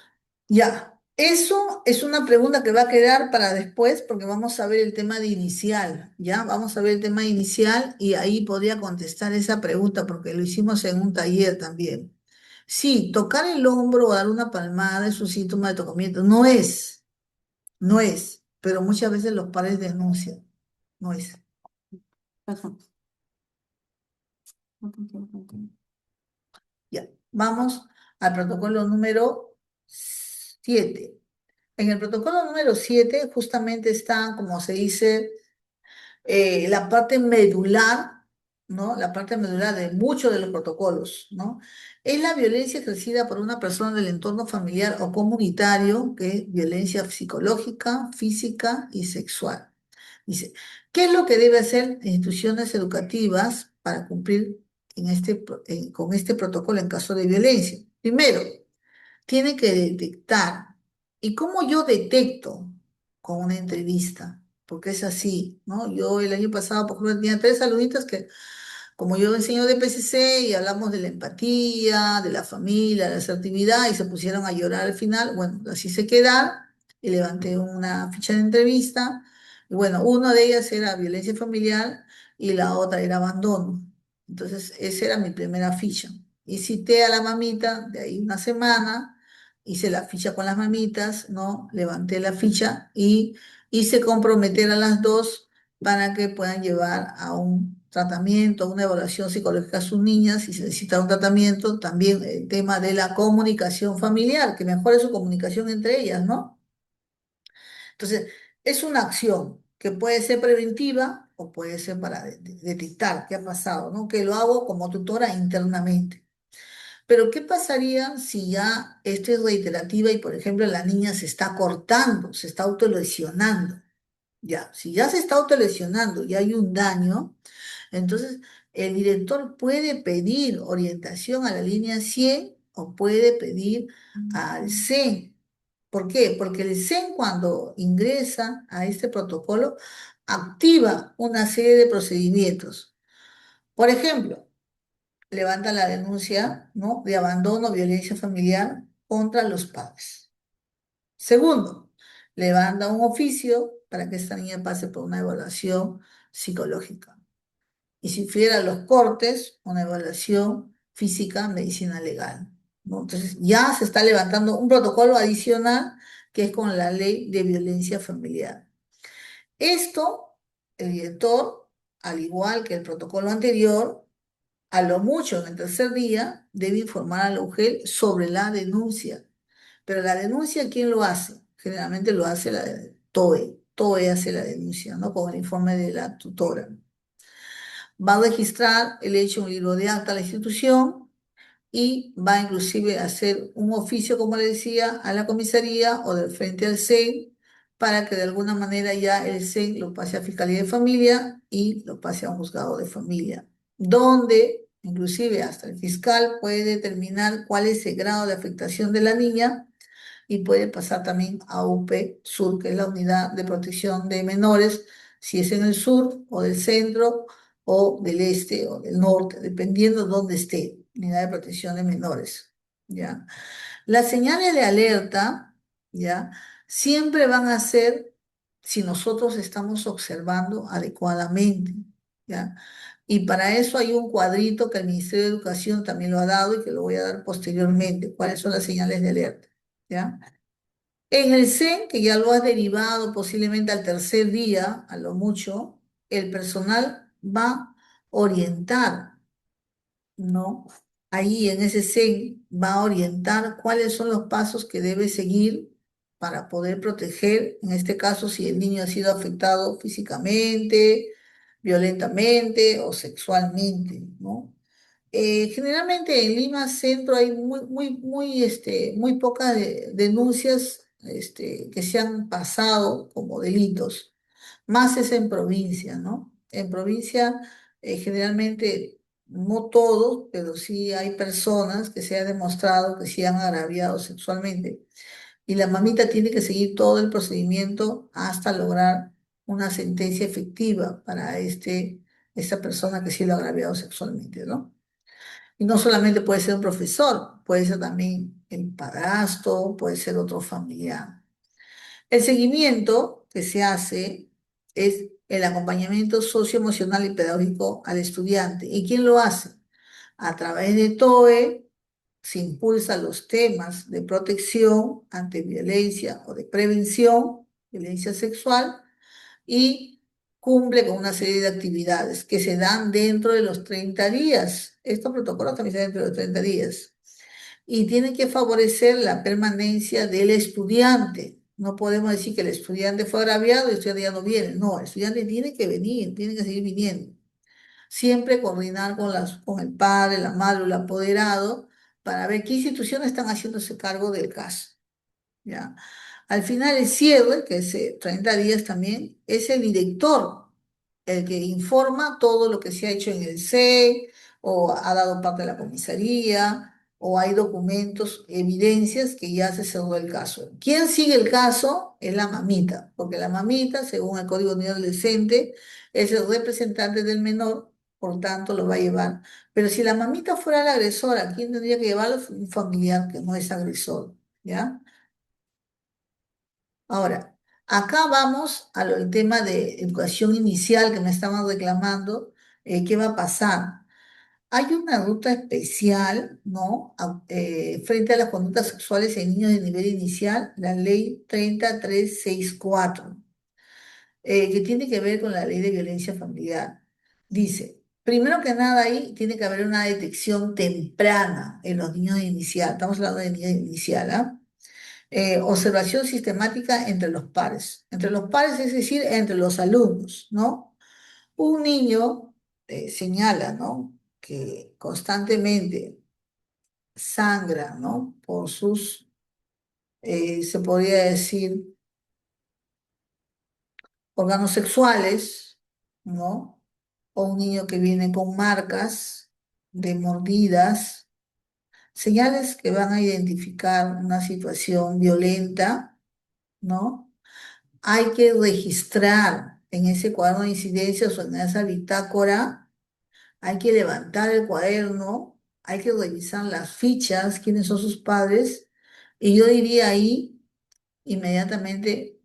Ya. Eso es una pregunta que va a quedar para después porque vamos a ver el tema de inicial, ¿ya? Vamos a ver el tema de inicial y ahí podría contestar esa pregunta porque lo hicimos en un taller también. Sí, tocar el hombro o dar una palmada es un síntoma de tocamiento. No es, pero muchas veces los padres denuncian. No es. Pasó. Ya, vamos al protocolo número 7. En el protocolo número 7 justamente está, como se dice, la parte medular, ¿no? La parte medular de muchos de los protocolos, ¿no? Es la violencia ejercida por una persona del entorno familiar o comunitario, que es violencia psicológica, física y sexual. Dice, ¿qué es lo que debe hacer instituciones educativas para cumplir con este protocolo en caso de violencia? Primero, tiene que detectar. ¿Y cómo yo detecto con una entrevista? Porque es así, ¿no? Yo el año pasado, por ejemplo, tenía 3 alumnitas que, como yo enseño de PCC y hablamos de la empatía, de la familia, de la asertividad, y se pusieron a llorar al final, bueno, así se quedaron y levanté una ficha de entrevista. Y bueno, una de ellas era violencia familiar y la otra era abandono. Entonces, esa era mi primera ficha. Y cité a la mamita de ahí una semana, hice la ficha con las mamitas, ¿no? Levanté la ficha y hice comprometer a las dos para que puedan llevar a un tratamiento, a una evaluación psicológica a sus niñas. Si se necesita un tratamiento, también el tema de la comunicación familiar, que mejore su comunicación entre ellas, ¿no? Entonces, es una acción que puede ser preventiva o puede ser para detectar qué ha pasado, ¿no? Que lo hago como tutora internamente. Pero ¿qué pasaría si ya esto es reiterativa y, por ejemplo, la niña se está cortando, se está autolesionando? Ya, si ya se está autolesionando y hay un daño, entonces el director puede pedir orientación a la línea 100 o puede pedir al CEN. ¿Por qué? Porque el CEN cuando ingresa a este protocolo activa una serie de procedimientos. Por ejemplo, levanta la denuncia, ¿no? de abandono, violencia familiar contra los padres. Segundo, levanta un oficio para que esta niña pase por una evaluación psicológica. Y si fiera los cortes, una evaluación física, medicina legal, ¿no? Entonces ya se está levantando un protocolo adicional que es con la ley de violencia familiar. Esto, el director, al igual que el protocolo anterior, a lo mucho en el tercer día, debe informar a la UGEL sobre la denuncia. Pero la denuncia, ¿quién lo hace? Generalmente lo hace la TOE. TOE hace la denuncia, ¿no? Con el informe de la tutora. Va a registrar el hecho en un libro de acta a la institución y va inclusive a hacer un oficio, como le decía, a la comisaría o del frente al CEN para que de alguna manera ya el CEN lo pase a Fiscalía de Familia y lo pase a un juzgado de familia, donde inclusive hasta el fiscal puede determinar cuál es el grado de afectación de la niña y puede pasar también a UP Sur, que es la unidad de protección de menores, si es en el sur o del centro o del este o del norte, dependiendo de dónde esté, unidad de protección de menores, ¿ya? Las señales de alerta, ¿ya? Siempre van a ser si nosotros estamos observando adecuadamente, ¿ya? Y para eso hay un cuadrito que el Ministerio de Educación también lo ha dado y que lo voy a dar posteriormente, cuáles son las señales de alerta, ¿ya? En el CEN, que ya lo has derivado posiblemente al tercer día, a lo mucho, el personal va a orientar, ¿no? Ahí en ese CEN va a orientar cuáles son los pasos que debe seguir para poder proteger, en este caso, si el niño ha sido afectado físicamente, violentamente o sexualmente, ¿no? Generalmente en Lima Centro hay muy pocas denuncias que se han pasado como delitos. Más es en provincia, ¿no? En provincia generalmente no todos, pero sí hay personas que se ha demostrado que se han agraviado sexualmente. Y la mamita tiene que seguir todo el procedimiento hasta lograr una sentencia efectiva para esta persona que sí lo ha agraviado sexualmente, ¿no? Y no solamente puede ser un profesor, puede ser también el padrastro, puede ser otro familiar. El seguimiento que se hace es el acompañamiento socioemocional y pedagógico al estudiante. ¿Y quién lo hace? A través de TOE se impulsan los temas de protección ante violencia o de prevención, violencia sexual, y cumple con una serie de actividades que se dan dentro de los 30 días. Estos protocolos también se dan dentro de los 30 días. Y tienen que favorecer la permanencia del estudiante. No podemos decir que el estudiante fue agraviado y el estudiante ya no viene. No, el estudiante tiene que venir, tiene que seguir viniendo. Siempre coordinar con el padre, la madre o el apoderado para ver qué instituciones están haciéndose cargo del caso. ¿Ya? Al final el cierre, que es 30 días también, es el director el que informa todo lo que se ha hecho en el CEI o ha dado parte de la comisaría o hay documentos, evidencias que ya se cerró el caso. ¿Quién sigue el caso? Es la mamita, porque la mamita, según el Código de Unidad Adolescente, es el representante del menor, por tanto lo va a llevar. Pero si la mamita fuera la agresora, ¿quién tendría que llevarlo? Un familiar que no es agresor, ¿ya? Ahora, acá vamos al tema de educación inicial que me estaban reclamando. ¿Qué va a pasar? Hay una ruta especial, ¿no? Frente a las conductas sexuales en niños de nivel inicial, la ley 30364, que tiene que ver con la ley de violencia familiar. Dice, primero que nada ahí tiene que haber una detección temprana en los niños de inicial. Estamos hablando de niños de inicial, ¿ah? Observación sistemática entre los pares. Entre los pares, es decir, entre los alumnos, ¿no? Un niño señala, ¿no? Que constantemente sangra, ¿no? Por sus, se podría decir, órganos sexuales, ¿no? O un niño que viene con marcas de mordidas, señales que van a identificar una situación violenta, ¿no? Hay que registrar en ese cuaderno de incidencias o en esa bitácora, hay que levantar el cuaderno, hay que revisar las fichas, quiénes son sus padres, y yo diría ahí inmediatamente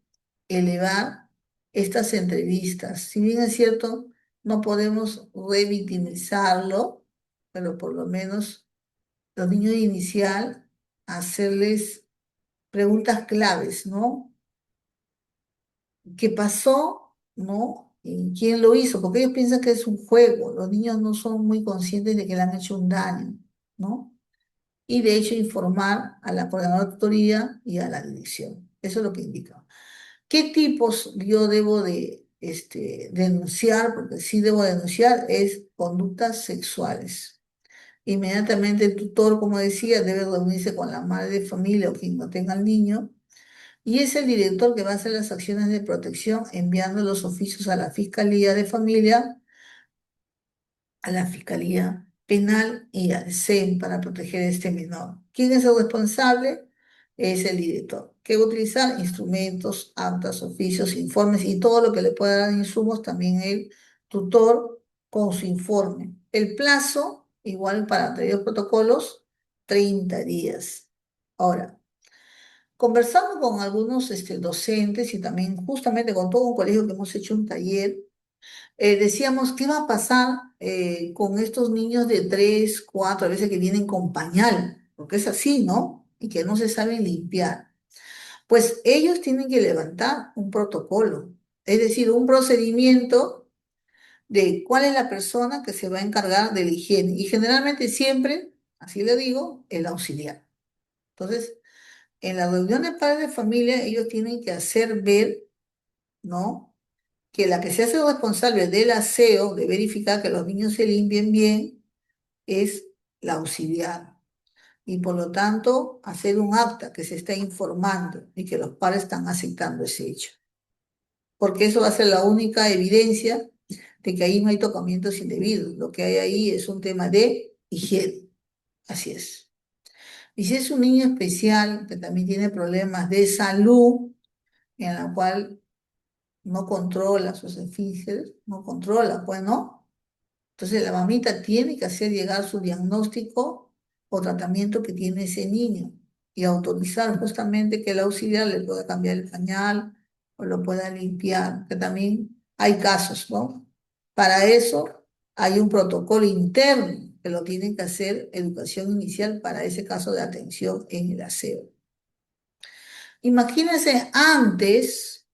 elevar estas entrevistas. Si bien es cierto, no podemos revictimizarlo, pero por lo menos los niños de inicial, hacerles preguntas claves, ¿no? ¿Qué pasó? ¿No? ¿Y quién lo hizo? Porque ellos piensan que es un juego. Los niños no son muy conscientes de que le han hecho un daño, ¿no? Y de hecho informar a la coordinadora de tutoría y a la dirección. Eso es lo que indica. ¿Qué tipos yo debo de denunciar? Porque sí debo denunciar, es conductas sexuales. Inmediatamente el tutor, como decía, debe reunirse con la madre de familia o quien no tenga al niño y es el director que va a hacer las acciones de protección enviando los oficios a la Fiscalía de Familia, a la Fiscalía Penal y al CEN para proteger a este menor. ¿Quién es el responsable? Es el director, que va a utilizar instrumentos, actas, oficios, informes y todo lo que le pueda dar insumos, también el tutor con su informe. El plazo, igual para anteriores protocolos, 30 días. Ahora, conversando con algunos docentes y también justamente con todo un colegio que hemos hecho un taller, decíamos, ¿qué va a pasar con estos niños de 3, 4, a veces que vienen con pañal? Porque es así, ¿no? Y que no se saben limpiar. Pues ellos tienen que levantar un protocolo, es decir, un procedimiento de cuál es la persona que se va a encargar de la higiene. Y generalmente siempre, así le digo, el auxiliar. Entonces, en la reunión de padres de familia, ellos tienen que hacer ver, ¿no? Que la que se hace responsable del aseo, de verificar que los niños se limpien bien, es la auxiliar. Y por lo tanto, hacer un acta que se está informando y que los padres están aceptando ese hecho. Porque eso va a ser la única evidencia de que ahí no hay tocamientos indebidos. Lo que hay ahí es un tema de higiene. Así es. Y si es un niño especial que también tiene problemas de salud, en la cual no controla sus esfínteres, no controla, pues no. Entonces la mamita tiene que hacer llegar su diagnóstico o tratamiento que tiene ese niño y autorizar justamente que el auxiliar le pueda cambiar el pañal o lo pueda limpiar, que también hay casos, ¿no? Para eso hay un protocolo interno que lo tienen que hacer educación inicial para ese caso de atención en el aseo. Imagínense antes,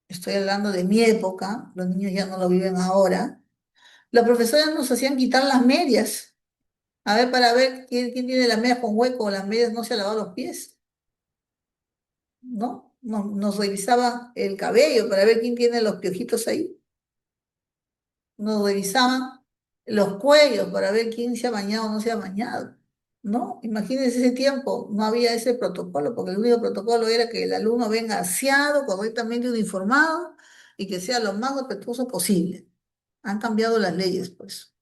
estoy hablando de mi época, los niños ya no lo viven ahora, los profesores nos hacían quitar las medias. A ver, para ver quién tiene las medias con hueco o las medias no se ha lavado los pies, ¿no? Nos revisaban el cabello para ver quién tiene los piojitos ahí. Nos revisaban los cuellos para ver quién se ha bañado o no se ha bañado, ¿no? Imagínense ese tiempo, no había ese protocolo, porque el único protocolo era que el alumno venga aseado, correctamente uniformado y que sea lo más respetuoso posible. Han cambiado las leyes, pues.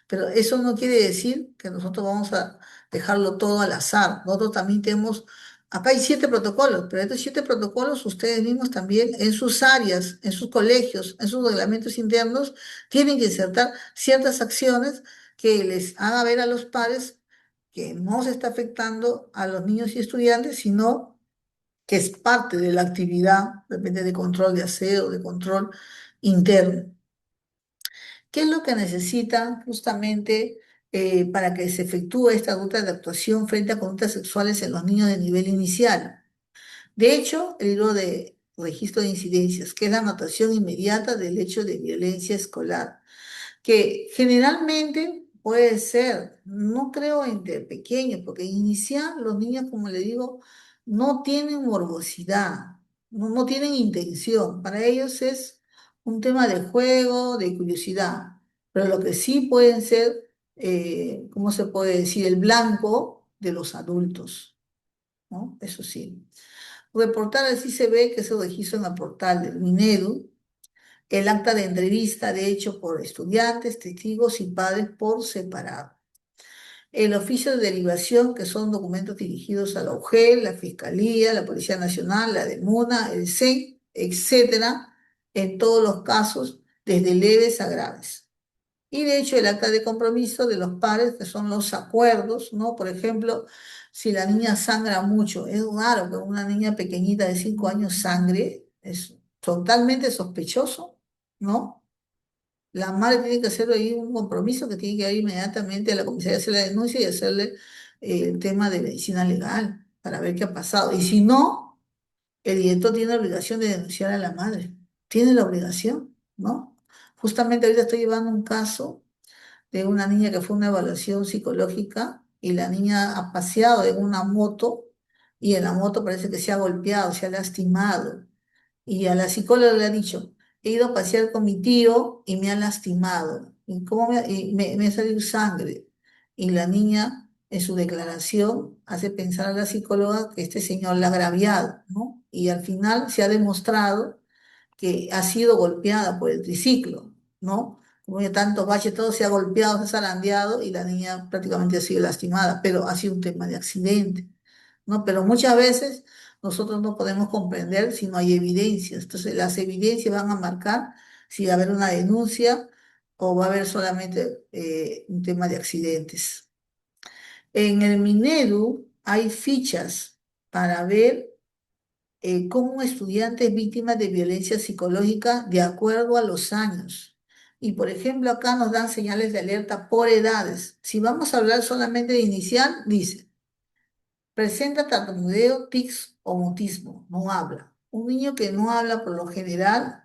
Pero eso no quiere decir que nosotros vamos a dejarlo todo al azar. Nosotros también tenemos, acá hay 7 protocolos, pero estos 7 protocolos ustedes mismos también en sus áreas, en sus colegios, en sus reglamentos internos, tienen que insertar ciertas acciones que les haga ver a los padres que no se está afectando a los niños y estudiantes, sino que es parte de la actividad, depende de control de aseo, de control interno. ¿Qué es lo que necesitan justamente para que se efectúe esta ruta de actuación frente a conductas sexuales en los niños de nivel inicial? De hecho, el libro de registro de incidencias, que es la anotación inmediata del hecho de violencia escolar, que generalmente puede ser, no creo entre pequeños, porque inicial los niños, como le digo, no tienen morbosidad, no tienen intención. Para ellos es un tema de juego, de curiosidad. Pero lo que sí pueden ser, ¿cómo se puede decir? El blanco de los adultos, ¿no? Eso sí. Reportar así se ve que se registra en el portal del Minedu, el acta de entrevista de hecho por estudiantes, testigos y padres por separado. El oficio de derivación, que son documentos dirigidos a la UGEL, la Fiscalía, la Policía Nacional, la DEMUNA, el CEN, etcétera, en todos los casos, desde leves a graves. Y de hecho el acta de compromiso de los padres, que son los acuerdos, ¿no? Por ejemplo, si la niña sangra mucho, es raro que una niña pequeñita de 5 años sangre, es totalmente sospechoso, ¿no? La madre tiene que hacer ahí un compromiso que tiene que ir inmediatamente a la comisaría a hacer la denuncia y hacerle el tema de medicina legal para ver qué ha pasado. Y si no, el director tiene la obligación de denunciar a la madre. Tiene la obligación, ¿no? Justamente ahorita estoy llevando un caso de una niña que fue una evaluación psicológica y la niña ha paseado en una moto y en la moto parece que se ha golpeado, se ha lastimado. Y a la psicóloga le ha dicho, he ido a pasear con mi tío y me ha lastimado. ¿Y cómo me ha salido sangre? Y la niña, en su declaración, hace pensar a la psicóloga que este señor la ha agraviado, ¿no? Y al final se ha demostrado que ha sido golpeada por el triciclo, ¿no? Como de tantos baches, todo se ha golpeado, se ha zarandeado y la niña prácticamente ha sido lastimada, pero ha sido un tema de accidente, ¿no? Pero muchas veces nosotros no podemos comprender si no hay evidencias. Entonces, las evidencias van a marcar si va a haber una denuncia o va a haber solamente un tema de accidentes. En el Minedu hay fichas para ver cómo un estudiante es víctima de violencia psicológica de acuerdo a los años. Y por ejemplo, acá nos dan señales de alerta por edades. Si vamos a hablar solamente de inicial, dice, presenta tartamudeo, tics o mutismo, no habla. Un niño que no habla por lo general,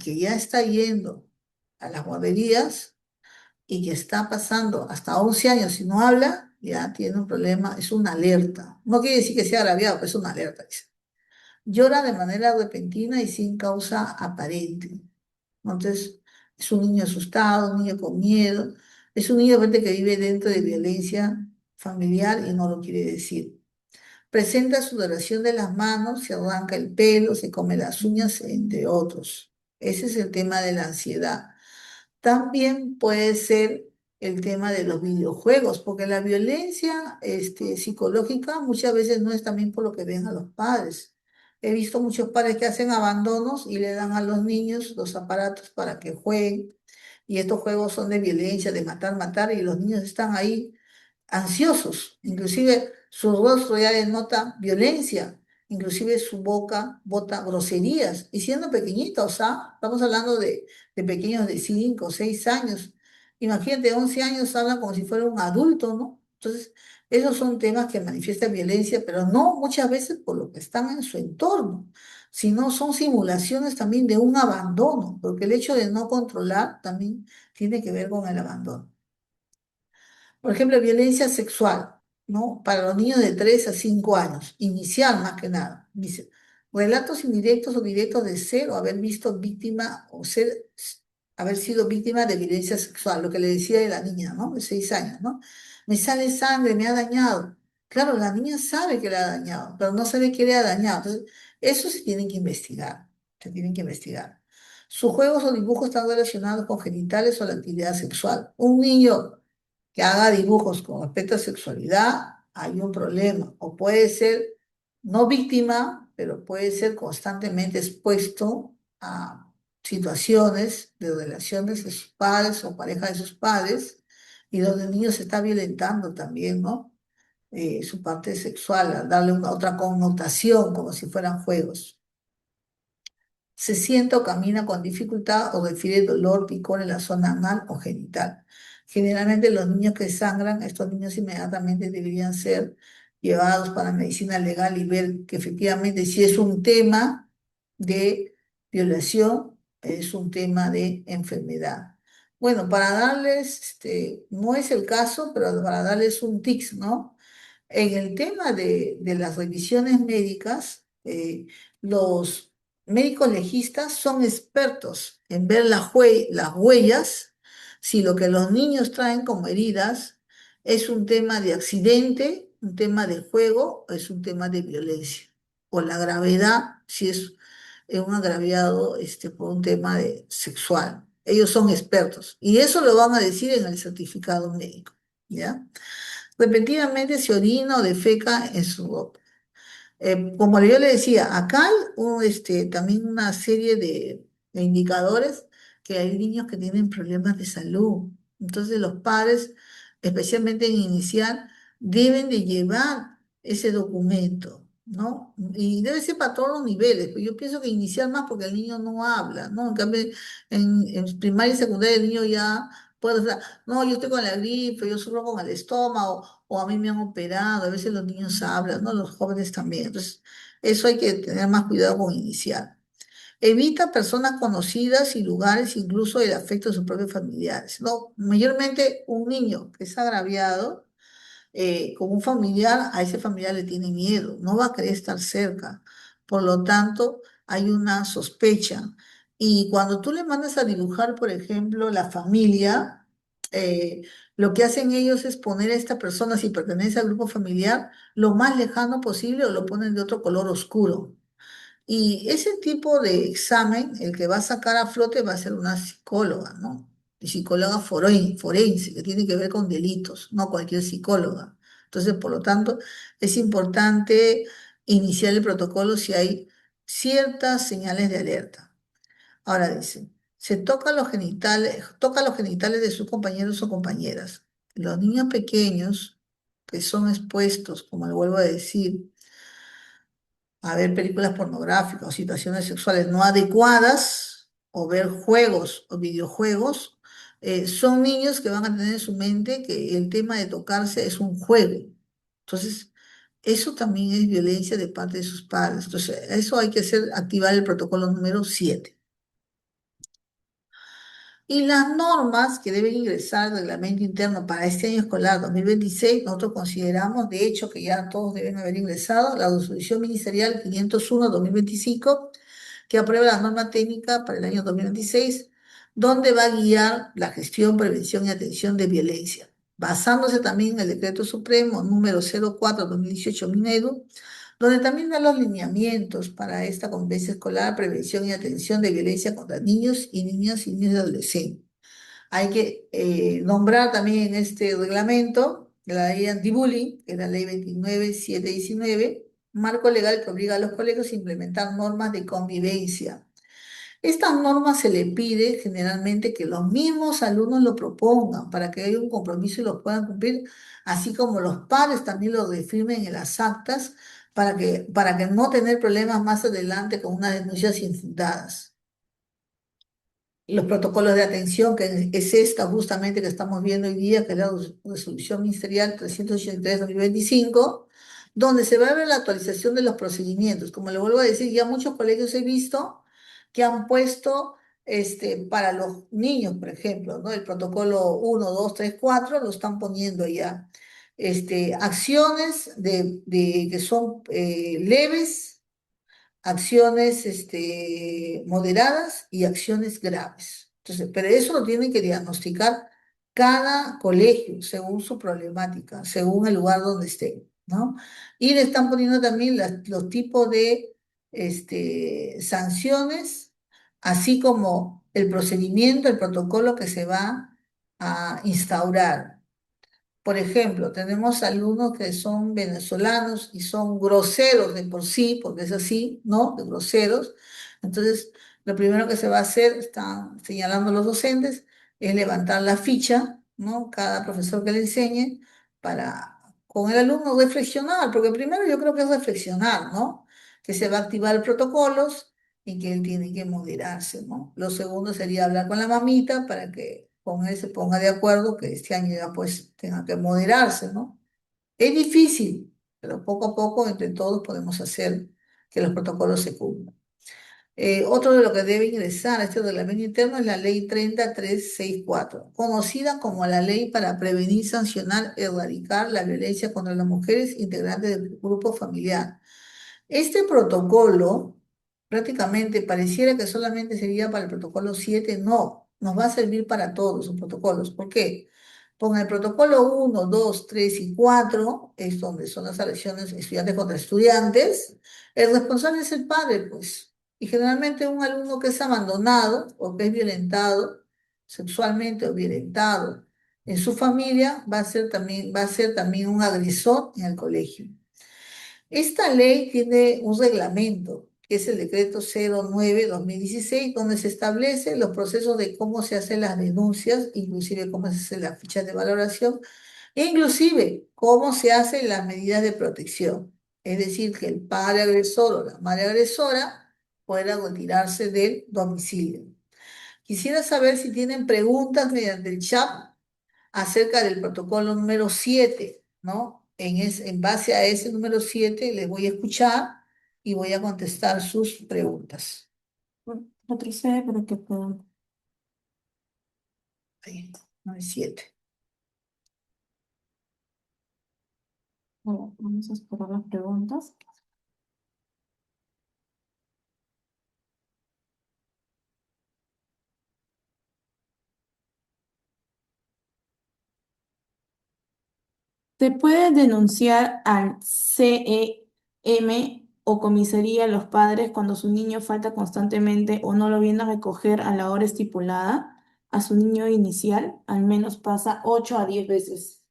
que ya está yendo a las guarderías y que está pasando hasta 11 años y no habla, ya tiene un problema, es una alerta. No quiere decir que sea agraviado, pero es una alerta, dice. Llora de manera repentina y sin causa aparente. Entonces, es un niño asustado, un niño con miedo, es un niño de repente que vive dentro de violencia familiar y no lo quiere decir. Presenta sudoración de las manos, se arranca el pelo, se come las uñas, entre otros. Ese es el tema de la ansiedad. También puede ser el tema de los videojuegos, porque la violencia psicológica muchas veces no es también por lo que ven a los padres. He visto muchos padres que hacen abandonos y le dan a los niños los aparatos para que jueguen y estos juegos son de violencia, de matar, matar, y los niños están ahí ansiosos, inclusive su rostro ya denota violencia, inclusive su boca bota groserías, y siendo pequeñitos, ¿ah? Estamos hablando de pequeños de 5 o 6 años. Imagínate, 11 años hablan como si fuera un adulto, ¿no? Entonces, esos son temas que manifiestan violencia, pero no muchas veces por lo que están en su entorno, sino son simulaciones también de un abandono, porque el hecho de no controlar también tiene que ver con el abandono. Por ejemplo, violencia sexual, ¿no? Para los niños de 3 a 5 años, inicial más que nada. Dice, relatos indirectos o directos de ser o haber visto víctima o ser, haber sido víctima de violencia sexual, lo que le decía de la niña, ¿no? De 6 años, ¿no? Me sale sangre, me ha dañado. Claro, la niña sabe que le ha dañado, pero no sabe qué le ha dañado. Entonces, eso se tienen que investigar, se tienen que investigar. Sus juegos o dibujos están relacionados con genitales o la actividad sexual. Un niño que haga dibujos con respecto a sexualidad, hay un problema. O puede ser no víctima, pero puede ser constantemente expuesto a situaciones de relaciones de sus padres o pareja de sus padres, y donde el niño se está violentando también, ¿no? Su parte sexual, a darle una otra connotación, como si fueran juegos. Se sienta o camina con dificultad o refiere dolor, picor en la zona anal o genital. Generalmente los niños que sangran, estos niños inmediatamente deberían ser llevados para medicina legal y ver que efectivamente si es un tema de violación, es un tema de enfermedad. Bueno, para darles, no es el caso, pero para darles un tics, ¿no? En el tema de las revisiones médicas, los médicos legistas son expertos en ver las huellas, si lo que los niños traen como heridas es un tema de accidente, un tema de juego, o es un tema de violencia, o la gravedad, si es un agraviado por un tema sexual. Ellos son expertos y eso lo van a decir en el certificado médico, ¿ya? Repentinamente se orina o defeca en su boca. Como yo le decía, acá hay también una serie de indicadores que hay niños que tienen problemas de salud. Entonces los padres, especialmente en inicial, deben de llevar ese documento, ¿no? Y debe ser para todos los niveles. Yo pienso que inicial más porque el niño no habla, ¿no? En cambio, en primaria y secundaria el niño ya puede hablar. No, yo estoy con la gripe, yo sufro con el estómago, o a mí me han operado, a veces los niños hablan, ¿no? Los jóvenes también. Entonces, eso hay que tener más cuidado con iniciar. Evita personas conocidas y lugares, incluso el afecto de sus propios familiares, ¿no? Mayormente un niño que es agraviado con un familiar, a ese familiar le tiene miedo, no va a querer estar cerca. Por lo tanto, hay una sospecha. Y cuando tú le mandas a dibujar, por ejemplo, la familia, lo que hacen ellos es poner a esta persona, si pertenece al grupo familiar, lo más lejano posible o lo ponen de otro color oscuro. Y ese tipo de examen, el que va a sacar a flote va a ser una psicóloga, ¿no? Y psicóloga forense, que tiene que ver con delitos, no cualquier psicóloga. Entonces, por lo tanto, es importante iniciar el protocolo si hay ciertas señales de alerta. Ahora dice, se toca los genitales de sus compañeros o compañeras. Los niños pequeños que son expuestos, como le vuelvo a decir, a ver películas pornográficas o situaciones sexuales no adecuadas o ver juegos o videojuegos, son niños que van a tener en su mente que el tema de tocarse es un juego. Entonces, eso también es violencia de parte de sus padres. Entonces, eso hay que activar el protocolo número 7. Y las normas que deben ingresar al reglamento interno para este año escolar 2026, nosotros consideramos, de hecho, que ya todos deben haber ingresado, la resolución ministerial 501-2025, que aprueba la norma técnica para el año 2026, donde va a guiar la gestión, prevención y atención de violencia, basándose también en el decreto supremo número 04-2018 Minedu, donde también da los lineamientos para esta convivencia escolar, prevención y atención de violencia contra niños y niñas y niños y adolescentes. Hay que nombrar también en este reglamento la ley anti-bullying, que es la ley 29719, marco legal que obliga a los colegios a implementar normas de convivencia. Estas normas se le pide generalmente que los mismos alumnos lo propongan para que haya un compromiso y lo puedan cumplir, así como los padres también lo firmen en las actas para que no tener problemas más adelante con unas denuncias infundadas. Los protocolos de atención, que es esta justamente que estamos viendo hoy día, que es la resolución ministerial 383/2025, donde se va a ver la actualización de los procedimientos. Como le vuelvo a decir, ya muchos colegios he visto que han puesto para los niños, por ejemplo, ¿no? El protocolo 1, 2, 3, 4 lo están poniendo ya. Acciones que son leves, acciones moderadas y acciones graves. Entonces, pero eso lo tienen que diagnosticar cada colegio según su problemática, según el lugar donde esté, ¿no? Y le están poniendo también los tipos de sanciones, así como el procedimiento, el protocolo que se va a instaurar. Por ejemplo, tenemos alumnos que son venezolanos y son groseros de por sí, porque es así, ¿no? De groseros. Entonces, lo primero que se va a hacer, están señalando los docentes, es levantar la ficha, ¿no? Cada profesor que le enseñe para con el alumno reflexionar, porque primero yo creo que es reflexionar, ¿no? Que se va a activar protocolos y que él tiene que moderarse, ¿no? Lo segundo sería hablar con la mamita para que con él se ponga de acuerdo que este año ya pues tenga que moderarse, ¿no? Es difícil, pero poco a poco entre todos podemos hacer que los protocolos se cumplan. Otro de lo que debe ingresar a este reglamento interno es la ley 30364, conocida como la ley para prevenir, sancionar, erradicar la violencia contra las mujeres integrantes del grupo familiar. Este protocolo prácticamente pareciera que solamente sería para el protocolo 7, no, nos va a servir para todos los protocolos. ¿Por qué? Con el protocolo 1, 2, 3 y 4 es donde son las agresiones estudiantes contra estudiantes, el responsable es el padre, pues. Y generalmente un alumno que es abandonado o que es violentado sexualmente o violentado en su familia va a ser también un agresor en el colegio. Esta ley tiene un reglamento, que es el decreto 09/2016, donde se establecen los procesos de cómo se hacen las denuncias, inclusive cómo se hacen las fichas de valoración, e inclusive cómo se hacen las medidas de protección. Es decir, que el padre agresor o la madre agresora pueda retirarse del domicilio. Quisiera saber si tienen preguntas mediante el chat acerca del protocolo número 7, ¿no? En base a ese número 7 les voy a escuchar y voy a contestar sus preguntas. Patricia, para que puedan. Ahí, no es 7. Bueno, vamos a esperar las preguntas. ¿Se puede denunciar al CEM o comisaría a los padres cuando su niño falta constantemente o no lo viene a recoger a la hora estipulada? A su niño inicial, al menos pasa 8 a 10 veces.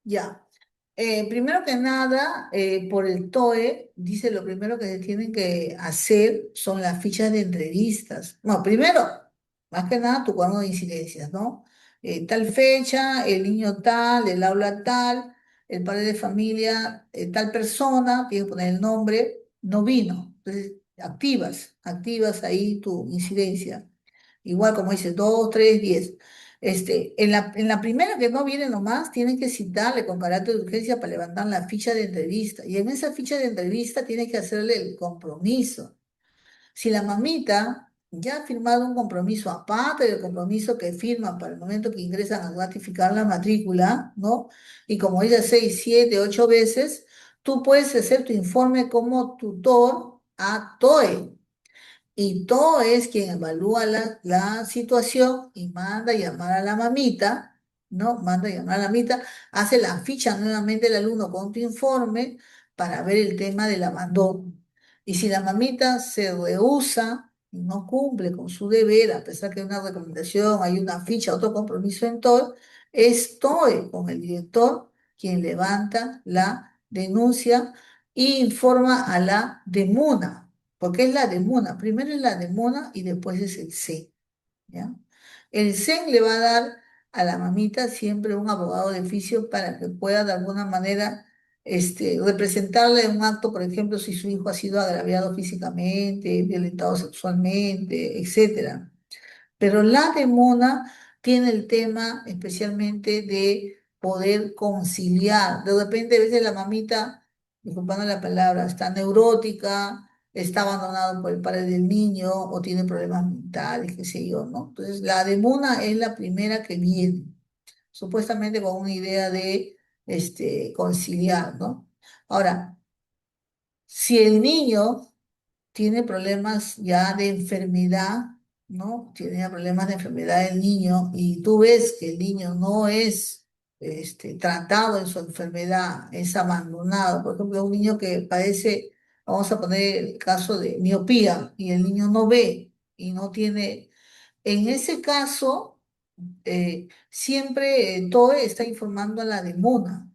Ya. Primero que nada, por el TOE, dice lo primero que se tienen que hacer son las fichas de entrevistas. No, primero, más que nada, tu cuaderno de incidencias, ¿no? Tal fecha, el niño tal, el aula tal, el padre de familia, tal persona, tienes que poner el nombre, no vino. Entonces, activas ahí tu incidencia. Igual como dice, 2, 3, 10. En la primera que no viene nomás, tienen que citarle con carácter de urgencia para levantar la ficha de entrevista. Y en esa ficha de entrevista tiene que hacerle el compromiso. Si la mamita ya ha firmado un compromiso, aparte del compromiso que firman para el momento que ingresan a ratificar la matrícula, ¿no? Y como ella 6, 7, 8 veces, tú puedes hacer tu informe como tutor a TOE. Y todo es quien evalúa la situación y manda a llamar a la mamita, ¿no? Manda a llamar a la mamita, hace la ficha nuevamente el alumno con tu informe para ver el tema del abandono. Y si la mamita se rehúsa y no cumple con su deber, a pesar que hay una recomendación, hay una ficha, otro compromiso en todo, es TOE con el director quien levanta la denuncia e informa a la DEMUNA. porque es la demona. Primero es la demona y después es el SEN, ¿ya? El SEN le va a dar a la mamita siempre un abogado de oficio para que pueda de alguna manera representarle en un acto, por ejemplo, si su hijo ha sido agraviado físicamente, violentado sexualmente, etcétera. Pero la de Mona tiene el tema especialmente de poder conciliar. De repente, a veces la mamita, disculpando la palabra, está neurótica, está abandonada por el padre del niño o tiene problemas mentales, qué sé yo, ¿no? Entonces, la de Mona es la primera que viene, supuestamente con una idea de conciliar, ¿no? Ahora, si el niño tiene problemas ya de enfermedad, ¿no? Tiene ya problemas de enfermedad el niño y tú ves que el niño no es tratado en su enfermedad, es abandonado. Por ejemplo, un niño que padece, vamos a poner el caso de miopía y el niño no ve y no tiene, en ese caso, siempre TOE está informando a la DEMONA.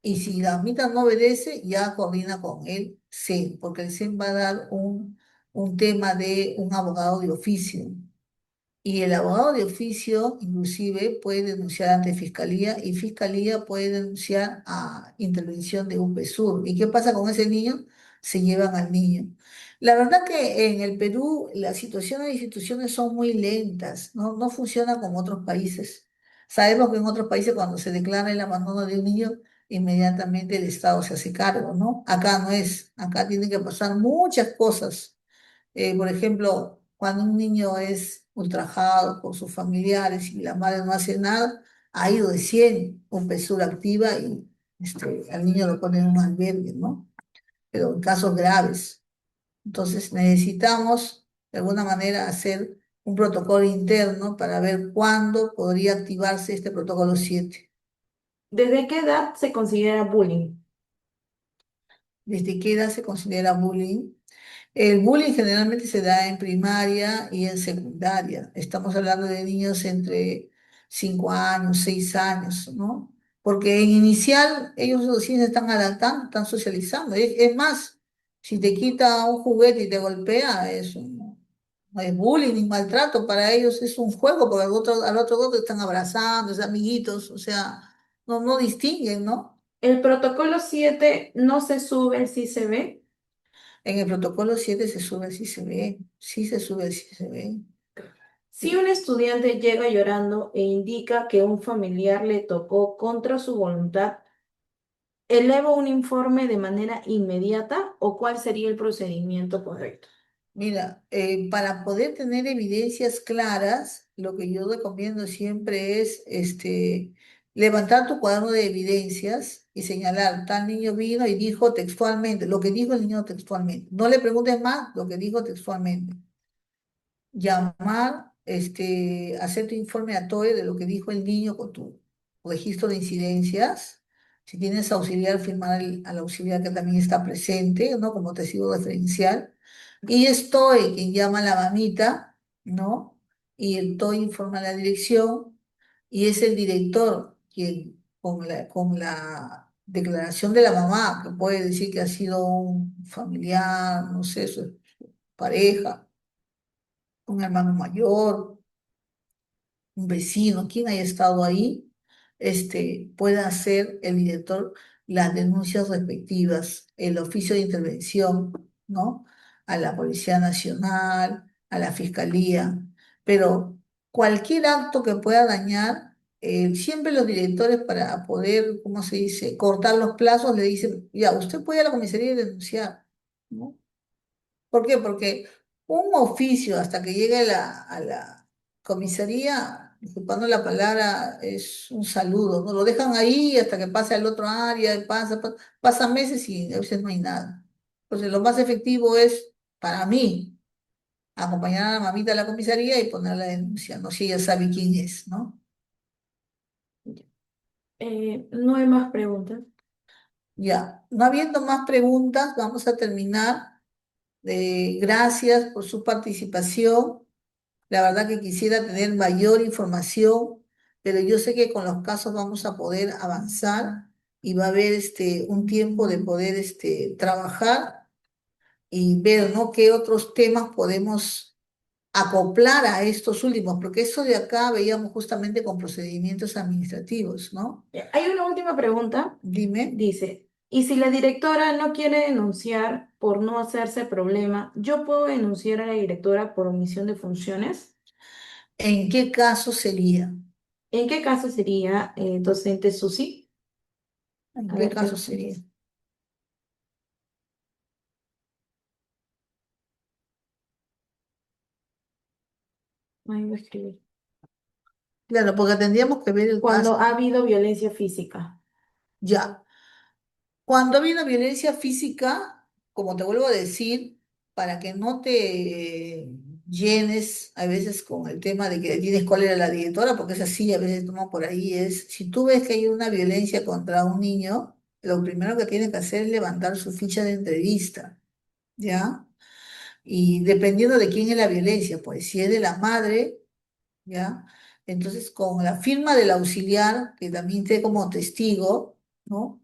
Y si la mitad no obedece, ya coordina con el CEN, porque el CEN va a dar un tema de un abogado de oficio. Y el abogado de oficio, inclusive, puede denunciar ante fiscalía y fiscalía puede denunciar a intervención de UPESUR. ¿Y qué pasa con ese niño? Se llevan al niño. La verdad que en el Perú la situación de instituciones son muy lentas, ¿no? No funciona como otros países. Sabemos que en otros países cuando se declara el abandono de un niño, inmediatamente el Estado se hace cargo, ¿no? Acá no es. Acá tienen que pasar muchas cosas. Por ejemplo, cuando un niño es ultrajado por sus familiares y la madre no hace nada, ahí recién UNPESUR activa y al niño lo pone en un albergue, ¿no? Pero en casos graves. Entonces necesitamos de alguna manera hacer un protocolo interno para ver cuándo podría activarse este protocolo 7. ¿Desde qué edad se considera bullying? ¿Desde qué edad se considera bullying? El bullying generalmente se da en primaria y en secundaria. Estamos hablando de niños entre 5 años, 6 años, ¿no? Porque en inicial ellos recién se están adaptando, están socializando. Es más, si te quita un juguete y te golpea, no es bullying ni maltrato, para ellos es un juego, porque al otro dos te están abrazando, es amiguitos, o sea, no distinguen, ¿no? ¿El protocolo 7 no se sube si se ve? En el protocolo 7 se sube si se ve, sí se sube si se ve. Si un estudiante llega llorando e indica que un familiar le tocó contra su voluntad, ¿eleva un informe de manera inmediata o cuál sería el procedimiento correcto? Mira, para poder tener evidencias claras, lo que yo recomiendo siempre es levantar tu cuaderno de evidencias y señalar, tal niño vino y dijo textualmente, lo que dijo el niño textualmente. No le preguntes más lo que dijo textualmente. Llamar, hacer tu informe a TOE de lo que dijo el niño con tu registro de incidencias. Si tienes auxiliar, firmar al auxiliar que también está presente, ¿no? Como testigo referencial. Y es TOE quien llama a la mamita, ¿no? Y el TOE informa a la dirección y es el director quien, con la declaración de la mamá, que puede decir que ha sido un familiar, no sé, su pareja, un hermano mayor, un vecino, quien haya estado ahí, pueda hacer el director las denuncias respectivas, el oficio de intervención, ¿no? A la Policía Nacional, a la Fiscalía, pero cualquier acto que pueda dañar, siempre los directores para poder, ¿cómo se dice?, cortar los plazos, le dicen, ya, usted puede ir a la comisaría y denunciar, ¿no? ¿Por qué? Porque un oficio hasta que llegue a la comisaría, disculpando la palabra, es un saludo, ¿no? Lo dejan ahí hasta que pase al otro área, y pasan meses y a veces no hay nada. Entonces, lo más efectivo es, para mí, acompañar a la mamita a la comisaría y poner la denuncia, ¿no? Si ella sabe quién es, ¿no? No hay más preguntas. Ya, no habiendo más preguntas, vamos a terminar. Gracias por su participación. La verdad que quisiera tener mayor información, pero yo sé que con los casos vamos a poder avanzar y va a haber un tiempo de poder trabajar y ver, ¿no? qué otros temas podemos acoplar a estos últimos, porque esto de acá veíamos justamente con procedimientos administrativos, ¿no? Hay una última pregunta. Dime, Dice, ¿y si la directora no quiere denunciar por no hacerse problema, yo puedo denunciar a la directora por omisión de funciones? ¿en qué caso sería? ¿En qué caso sería docente Susi? ¿En A qué ver qué caso nos sería? contesta. Ahí voy a escribir. Claro, porque tendríamos que ver el caso. Cuando ha habido violencia física. Ya. Cuando hay una violencia física, como te vuelvo a decir, para que no te llenes a veces con el tema de que tienes cólera a la directora, porque es así, a veces toma por ahí, es, si tú ves que hay una violencia contra un niño, lo primero que tienes que hacer es levantar su ficha de entrevista, ¿ya? Y dependiendo de quién es la violencia, pues si es de la madre, ¿ya? Entonces, con la firma del auxiliar, que también esté como testigo, ¿no?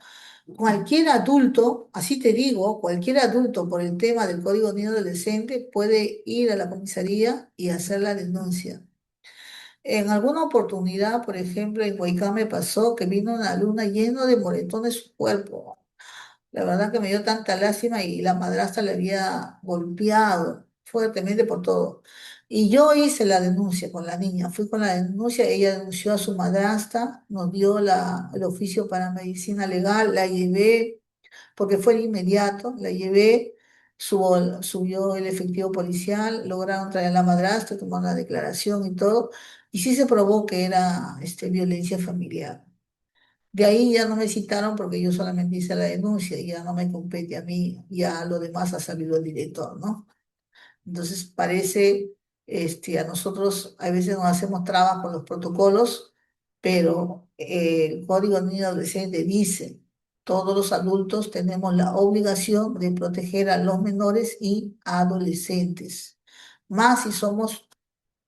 Cualquier adulto, así te digo, cualquier adulto por el tema del Código Niño Adolescente puede ir a la comisaría y hacer la denuncia. En alguna oportunidad, por ejemplo, en Huaycán me pasó que vino una alumna lleno de moretones en su cuerpo. La verdad que me dio tanta lástima y la madrastra le había golpeado fuertemente por todo. Y yo hice la denuncia con la niña, fui con la denuncia, ella denunció a su madrastra, nos dio el oficio para medicina legal, la llevé, porque fue de inmediato, la llevé, subió el efectivo policial, lograron traer a la madrastra, tomaron la declaración y todo, y sí se probó que era violencia familiar. De ahí ya no me citaron porque yo solamente hice la denuncia y ya no me compete a mí, ya lo demás ha sabido el director, ¿no? Entonces parece, a nosotros a veces nos hacemos trabas con los protocolos, pero el Código Niño y Adolescente dice, todos los adultos tenemos la obligación de proteger a los menores y adolescentes. Más si somos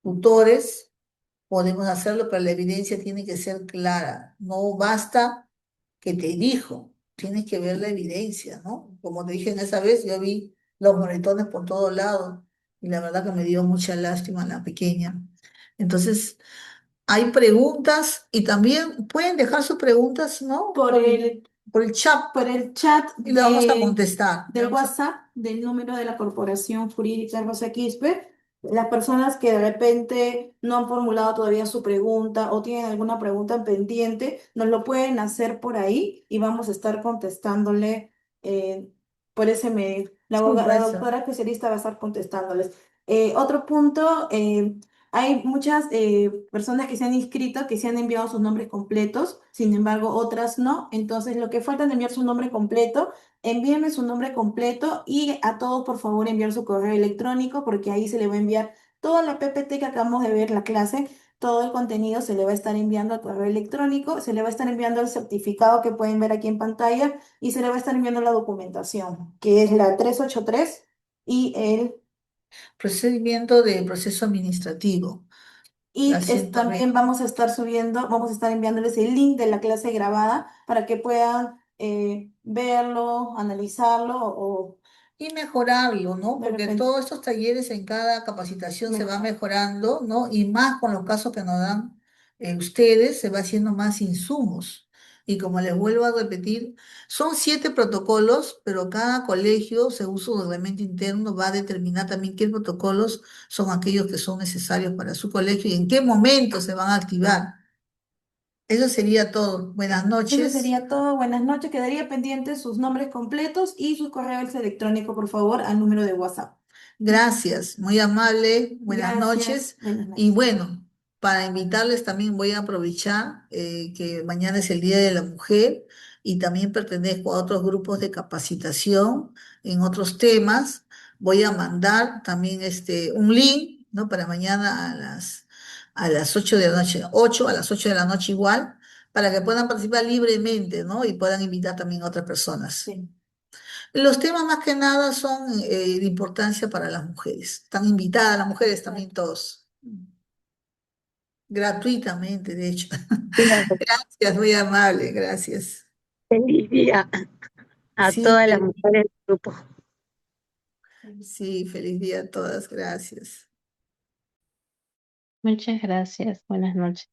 tutores, podemos hacerlo, pero la evidencia tiene que ser clara. No basta que te dijo, tienes que ver la evidencia, ¿no? Como te dije en esa vez, yo vi los moretones por todos lados y la verdad que me dio mucha lástima la pequeña. Entonces, hay preguntas y también pueden dejar sus preguntas, ¿no? Por el Por el chat por el chat y le vamos a contestar. del WhatsApp del número de la Corporación Jurídica Rosa Quispe. Las personas que de repente no han formulado todavía su pregunta o tienen alguna pregunta pendiente, nos lo pueden hacer por ahí y vamos a estar contestándole por ese medio. Sí, La pues, doctora especialista va a estar contestándoles. Otro punto, hay muchas personas que se han inscrito, que se han enviado sus nombres completos, sin embargo, otras no. Entonces, lo que falta es enviar su nombre completo. Envíenme su nombre completo y a todos, por favor, enviar su correo electrónico, porque ahí se le va a enviar toda la PPT que acabamos de ver, la clase, todo el contenido se le va a estar enviando al correo electrónico, se le va a estar enviando el certificado que pueden ver aquí en pantalla y se le va a estar enviando la documentación, que es la 383 y el procedimiento de proceso administrativo, la Y 120. también vamos a estar subiendo, vamos a estar enviándoles el link de la clase grabada para que puedan verlo, analizarlo o Y mejorarlo, ¿no? de Porque repente todos estos talleres en cada capacitación se va mejor. mejorando, ¿no? Y más con los casos que nos dan ustedes, se va haciendo más insumos. Y como les vuelvo a repetir, son 7 protocolos, pero cada colegio, según su reglamento interno, va a determinar también qué protocolos son aquellos que son necesarios para su colegio y en qué momento se van a activar. Eso sería todo. Buenas Eso noches. sería todo. Buenas noches. Quedaría pendiente sus nombres completos y su correo electrónico, por favor, al número de WhatsApp. Gracias, muy amable, buenas Gracias. noches. Buenas Y noches. bueno, para invitarles también voy a aprovechar que mañana es el Día de la Mujer y también pertenezco a otros grupos de capacitación en otros temas. Voy a mandar también un link, ¿no? Para mañana a las 8 de la noche, 8 a las 8 de la noche igual, para que puedan participar libremente, ¿no? Y puedan invitar también a otras personas. Sí. Los temas más que nada son de importancia para las mujeres. Están invitadas las mujeres también todos, gratuitamente, de hecho. Claro, Gracias, muy amable, gracias. feliz día a Sí, todas las mujeres del grupo. Sí, feliz día a todas, gracias. Muchas gracias. Buenas noches.